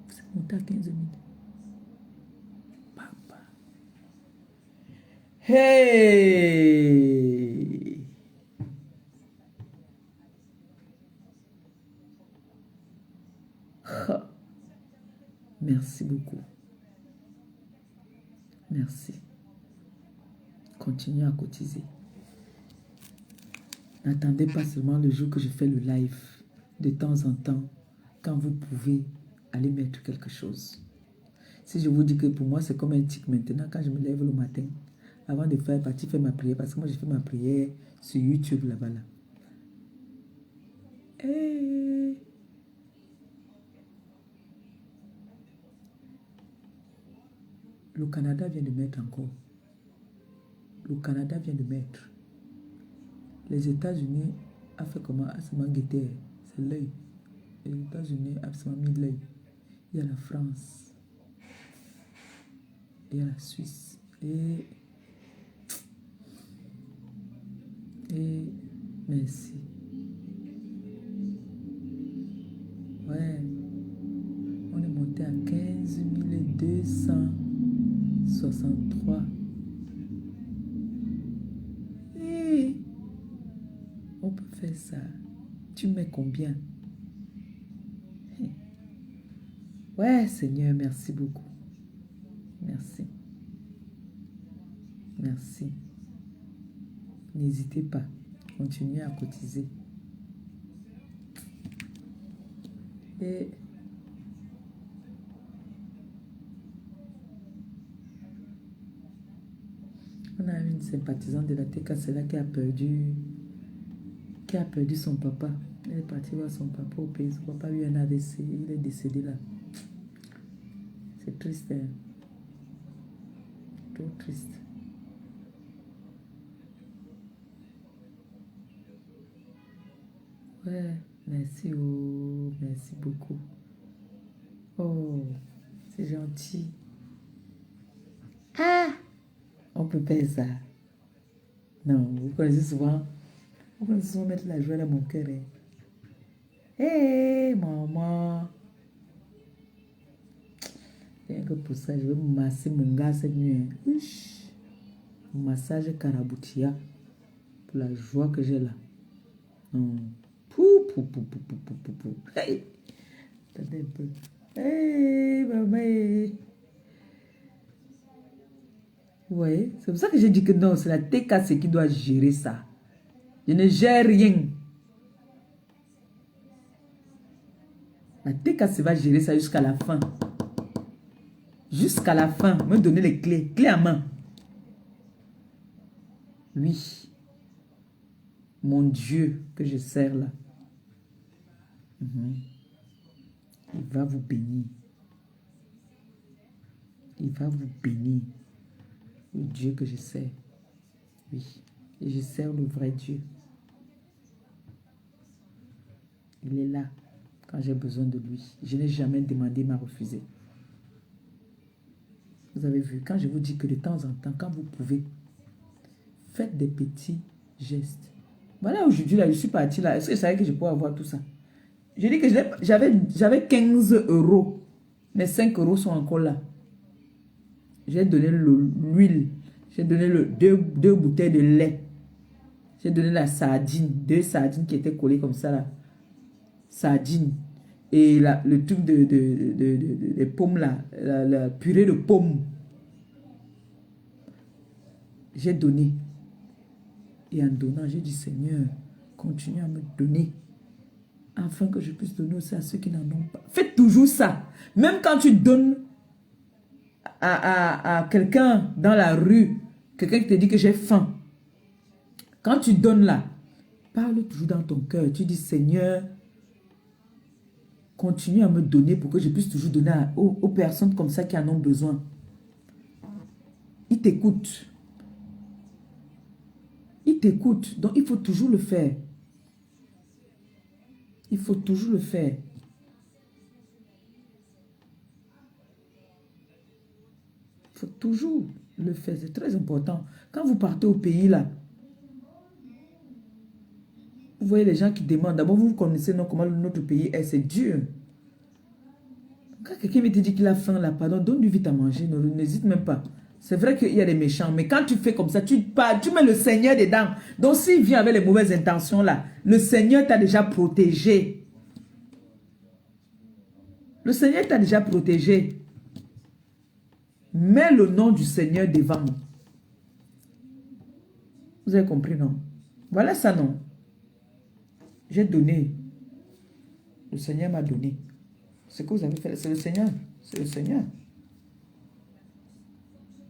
Vous êtes monté à 15 000. Papa. Hey! Merci beaucoup. Merci. Continuez à cotiser. N'attendez pas seulement le jour que je fais le live. De temps en temps, quand vous pouvez aller mettre quelque chose. Si je vous dis que pour moi, c'est comme un tic maintenant, quand je me lève le matin, avant de faire partie, faire ma prière, parce que moi, je fais ma prière sur YouTube là-bas. Là. Et... le Canada vient de mettre encore. Le Canada vient de mettre. Les États-Unis a fait comment? A seulement guetté. C'est l'œil. Les États-Unis a seulement mis l'œil. Il y a la France. Il y a la Suisse. Et merci. Ouais. On est monté à 15 263. Et on peut faire ça. Tu mets combien? Ouais, Seigneur, merci beaucoup. Merci. Merci. N'hésitez pas. Continuez à cotiser. Et on a une sympathisante de la TK, c'est là qui a perdu son papa. Elle est partie voir son papa au pays. Son papa lui a un AVC. Il est décédé là. C'est triste. Hein? Trop triste. Ouais, merci. Oh, merci beaucoup. Oh, c'est gentil. Ah! On peut faire ça. Non, vous connaissez souvent. Vous connaissez souvent mettre la joie dans mon cœur. Hé, hey, maman. Rien que pour ça, je vais masser mon gars cette nuit. Hein. Massage Karaboutia. Pour la joie que j'ai là. Non. Pou, pou, pou, pou, pou, pou, pou, pou. Hey! Attendez un peu. Hey, maman. Vous voyez? C'est pour ça que j'ai dit que non, c'est la TKC qui doit gérer ça. Je ne gère rien. La TKC va gérer ça jusqu'à la fin. Jusqu'à la fin. Me donner les clés. Clés à main. Oui. Mon Dieu que je sers là. Il va vous bénir. Il va vous bénir. Le Dieu que je sers. Oui. Et je sers le vrai Dieu. Il est là quand j'ai besoin de lui. Je n'ai jamais demandé, il m'a refusé. Vous avez vu, quand je vous dis que de temps en temps, quand vous pouvez, faites des petits gestes. Voilà, aujourd'hui, là, je suis partie là. Est-ce que je savais que je pouvais avoir tout ça? Je dis que j'avais 15 €. Mais 5 € sont encore là. J'ai donné l'huile. J'ai donné deux bouteilles de lait. J'ai donné la sardine. 2 sardines qui étaient collées comme ça là. Sardine. Et le truc des pommes là. La purée de pommes. J'ai donné. Et en donnant, j'ai dit Seigneur, continue à me donner. Afin que je puisse donner aussi à ceux qui n'en ont pas. Faites toujours ça. Même quand tu donnes à quelqu'un dans la rue, quelqu'un qui te dit que j'ai faim. Quand tu donnes là, parle toujours dans ton cœur. Tu dis Seigneur, continue à me donner pour que je puisse toujours donner aux personnes comme ça qui en ont besoin. Il t'écoute. Il t'écoute. Donc il faut toujours le faire. Il faut toujours le faire. Il faut toujours le faire. C'est très important. Quand vous partez au pays là, vous voyez les gens qui demandent. D'abord, vous connaissez non, comment notre pays est. C'est dur. Quand quelqu'un me dit qu'il a faim là, pardon, donne-lui vite à manger. N'hésite même pas. C'est vrai qu'il y a des méchants. Mais quand tu fais comme ça, tu mets le Seigneur dedans. Donc s'il vient avec les mauvaises intentions là, le Seigneur t'a déjà protégé. Le Seigneur t'a déjà protégé. Mets le nom du Seigneur devant. Vous avez compris, non? Voilà ça, non? J'ai donné. Le Seigneur m'a donné. Ce que vous avez fait, c'est le Seigneur. C'est le Seigneur.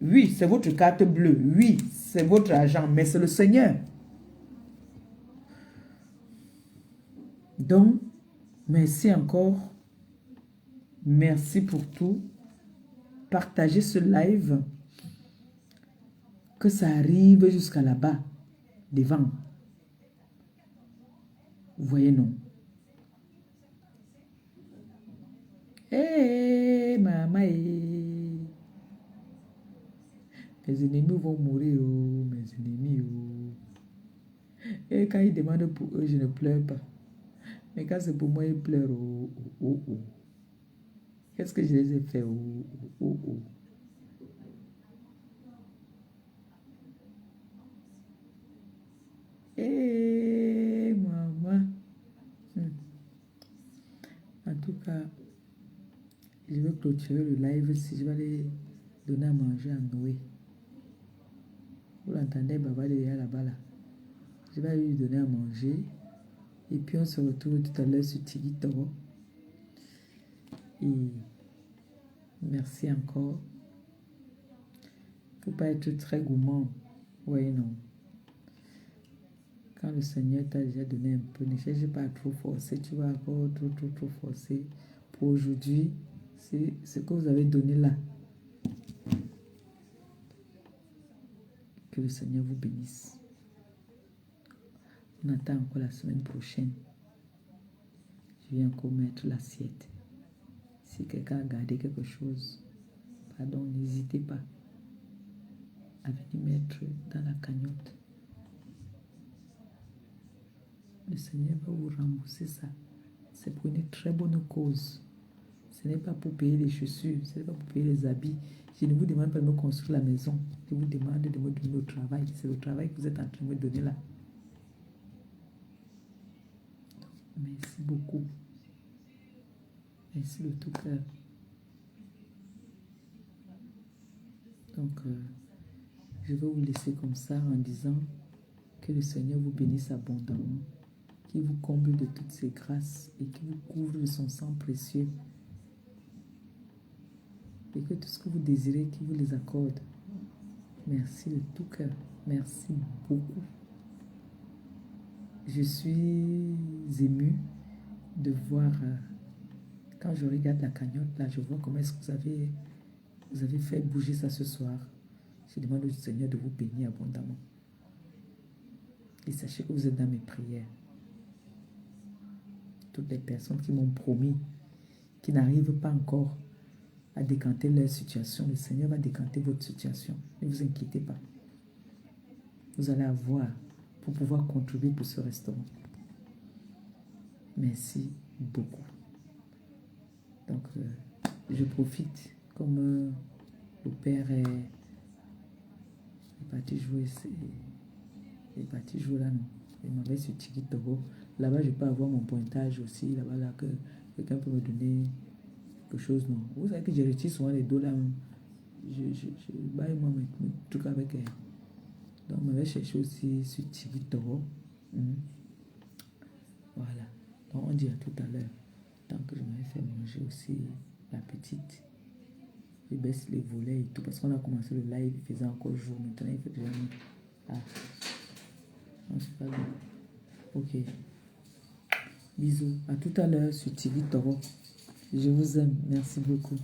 Oui, c'est votre carte bleue. Oui, c'est votre argent, mais c'est le Seigneur. Donc, merci encore. Merci pour tout. Partagez ce live. Que ça arrive jusqu'à là-bas, devant. Vous voyez, non? Hé, maman, mes ennemis vont mourir, oh, mes ennemis, oh. Et quand ils demandent pour eux, je ne pleure pas. Mais quand c'est pour moi, ils pleurent, oh, oh, oh, oh. Qu'est-ce que je les ai fait, oh, oh, oh. Hé, maman. En tout cas, je vais clôturer le live si je vais aller donner à manger à Noé. Vous l'entendez, Baba derrière là-bas là. Je vais lui donner à manger. Et puis on se retrouve tout à l'heure sur TikTok. Et merci encore. Il ne faut pas être très gourmand. Oui, non. Quand le Seigneur t'a déjà donné un peu, ne cherche pas à trop forcer. Tu vas encore trop forcer. Pour aujourd'hui, c'est ce que vous avez donné là. Que le Seigneur vous bénisse. On attend encore la semaine prochaine. Je viens encore mettre l'assiette. Si quelqu'un a gardé quelque chose, pardon, n'hésitez pas à venir mettre dans la cagnotte. Le Seigneur va vous rembourser ça. C'est pour une très bonne cause. Ce n'est pas pour payer les chaussures, ce n'est pas pour payer les habits. Je ne vous demande pas de me construire la maison. Je vous demande de me donner le travail. C'est le travail que vous êtes en train de me donner là. Merci beaucoup. Merci de tout cœur. Donc, je vais vous laisser comme ça en disant que le Seigneur vous bénisse abondamment, qu'il vous comble de toutes ses grâces et qu'il vous couvre de son sang précieux. Et que tout ce que vous désirez, qu'il vous les accorde. Merci de tout cœur. Merci beaucoup. Je suis émue de voir, quand je regarde la cagnotte, là, je vois comment est-ce que vous avez fait bouger ça ce soir. Je demande au Seigneur de vous bénir abondamment. Et sachez que vous êtes dans mes prières. Toutes les personnes qui m'ont promis, qui n'arrivent pas encore à décanter leur situation, le Seigneur va décanter votre situation. Ne vous inquiétez pas. Vous allez avoir pour pouvoir contribuer pour ce restaurant. Merci beaucoup. Donc, je profite comme le père est parti jouer. Il est parti jouer là, non. Il m'avait sur TikTok. Là-bas, je peux avoir mon pointage aussi. Là-bas, là, que quelqu'un peut me donner quelque chose, non. Vous savez que je retire souvent les $. Je baille moi mes trucs avec elle. Donc, on m'avait cherché aussi sur TikTok. Voilà. Donc, on dit à tout à l'heure. Tant que je m'avais fait manger aussi la petite. Je baisse les volets et tout. Parce qu'on a commencé le live, il faisait encore jour. Maintenant, il fait déjà nuit. Ah. Non, c'est pas bien. Ok. Bisous. À tout à l'heure sur TikTok. Je vous aime. Merci beaucoup.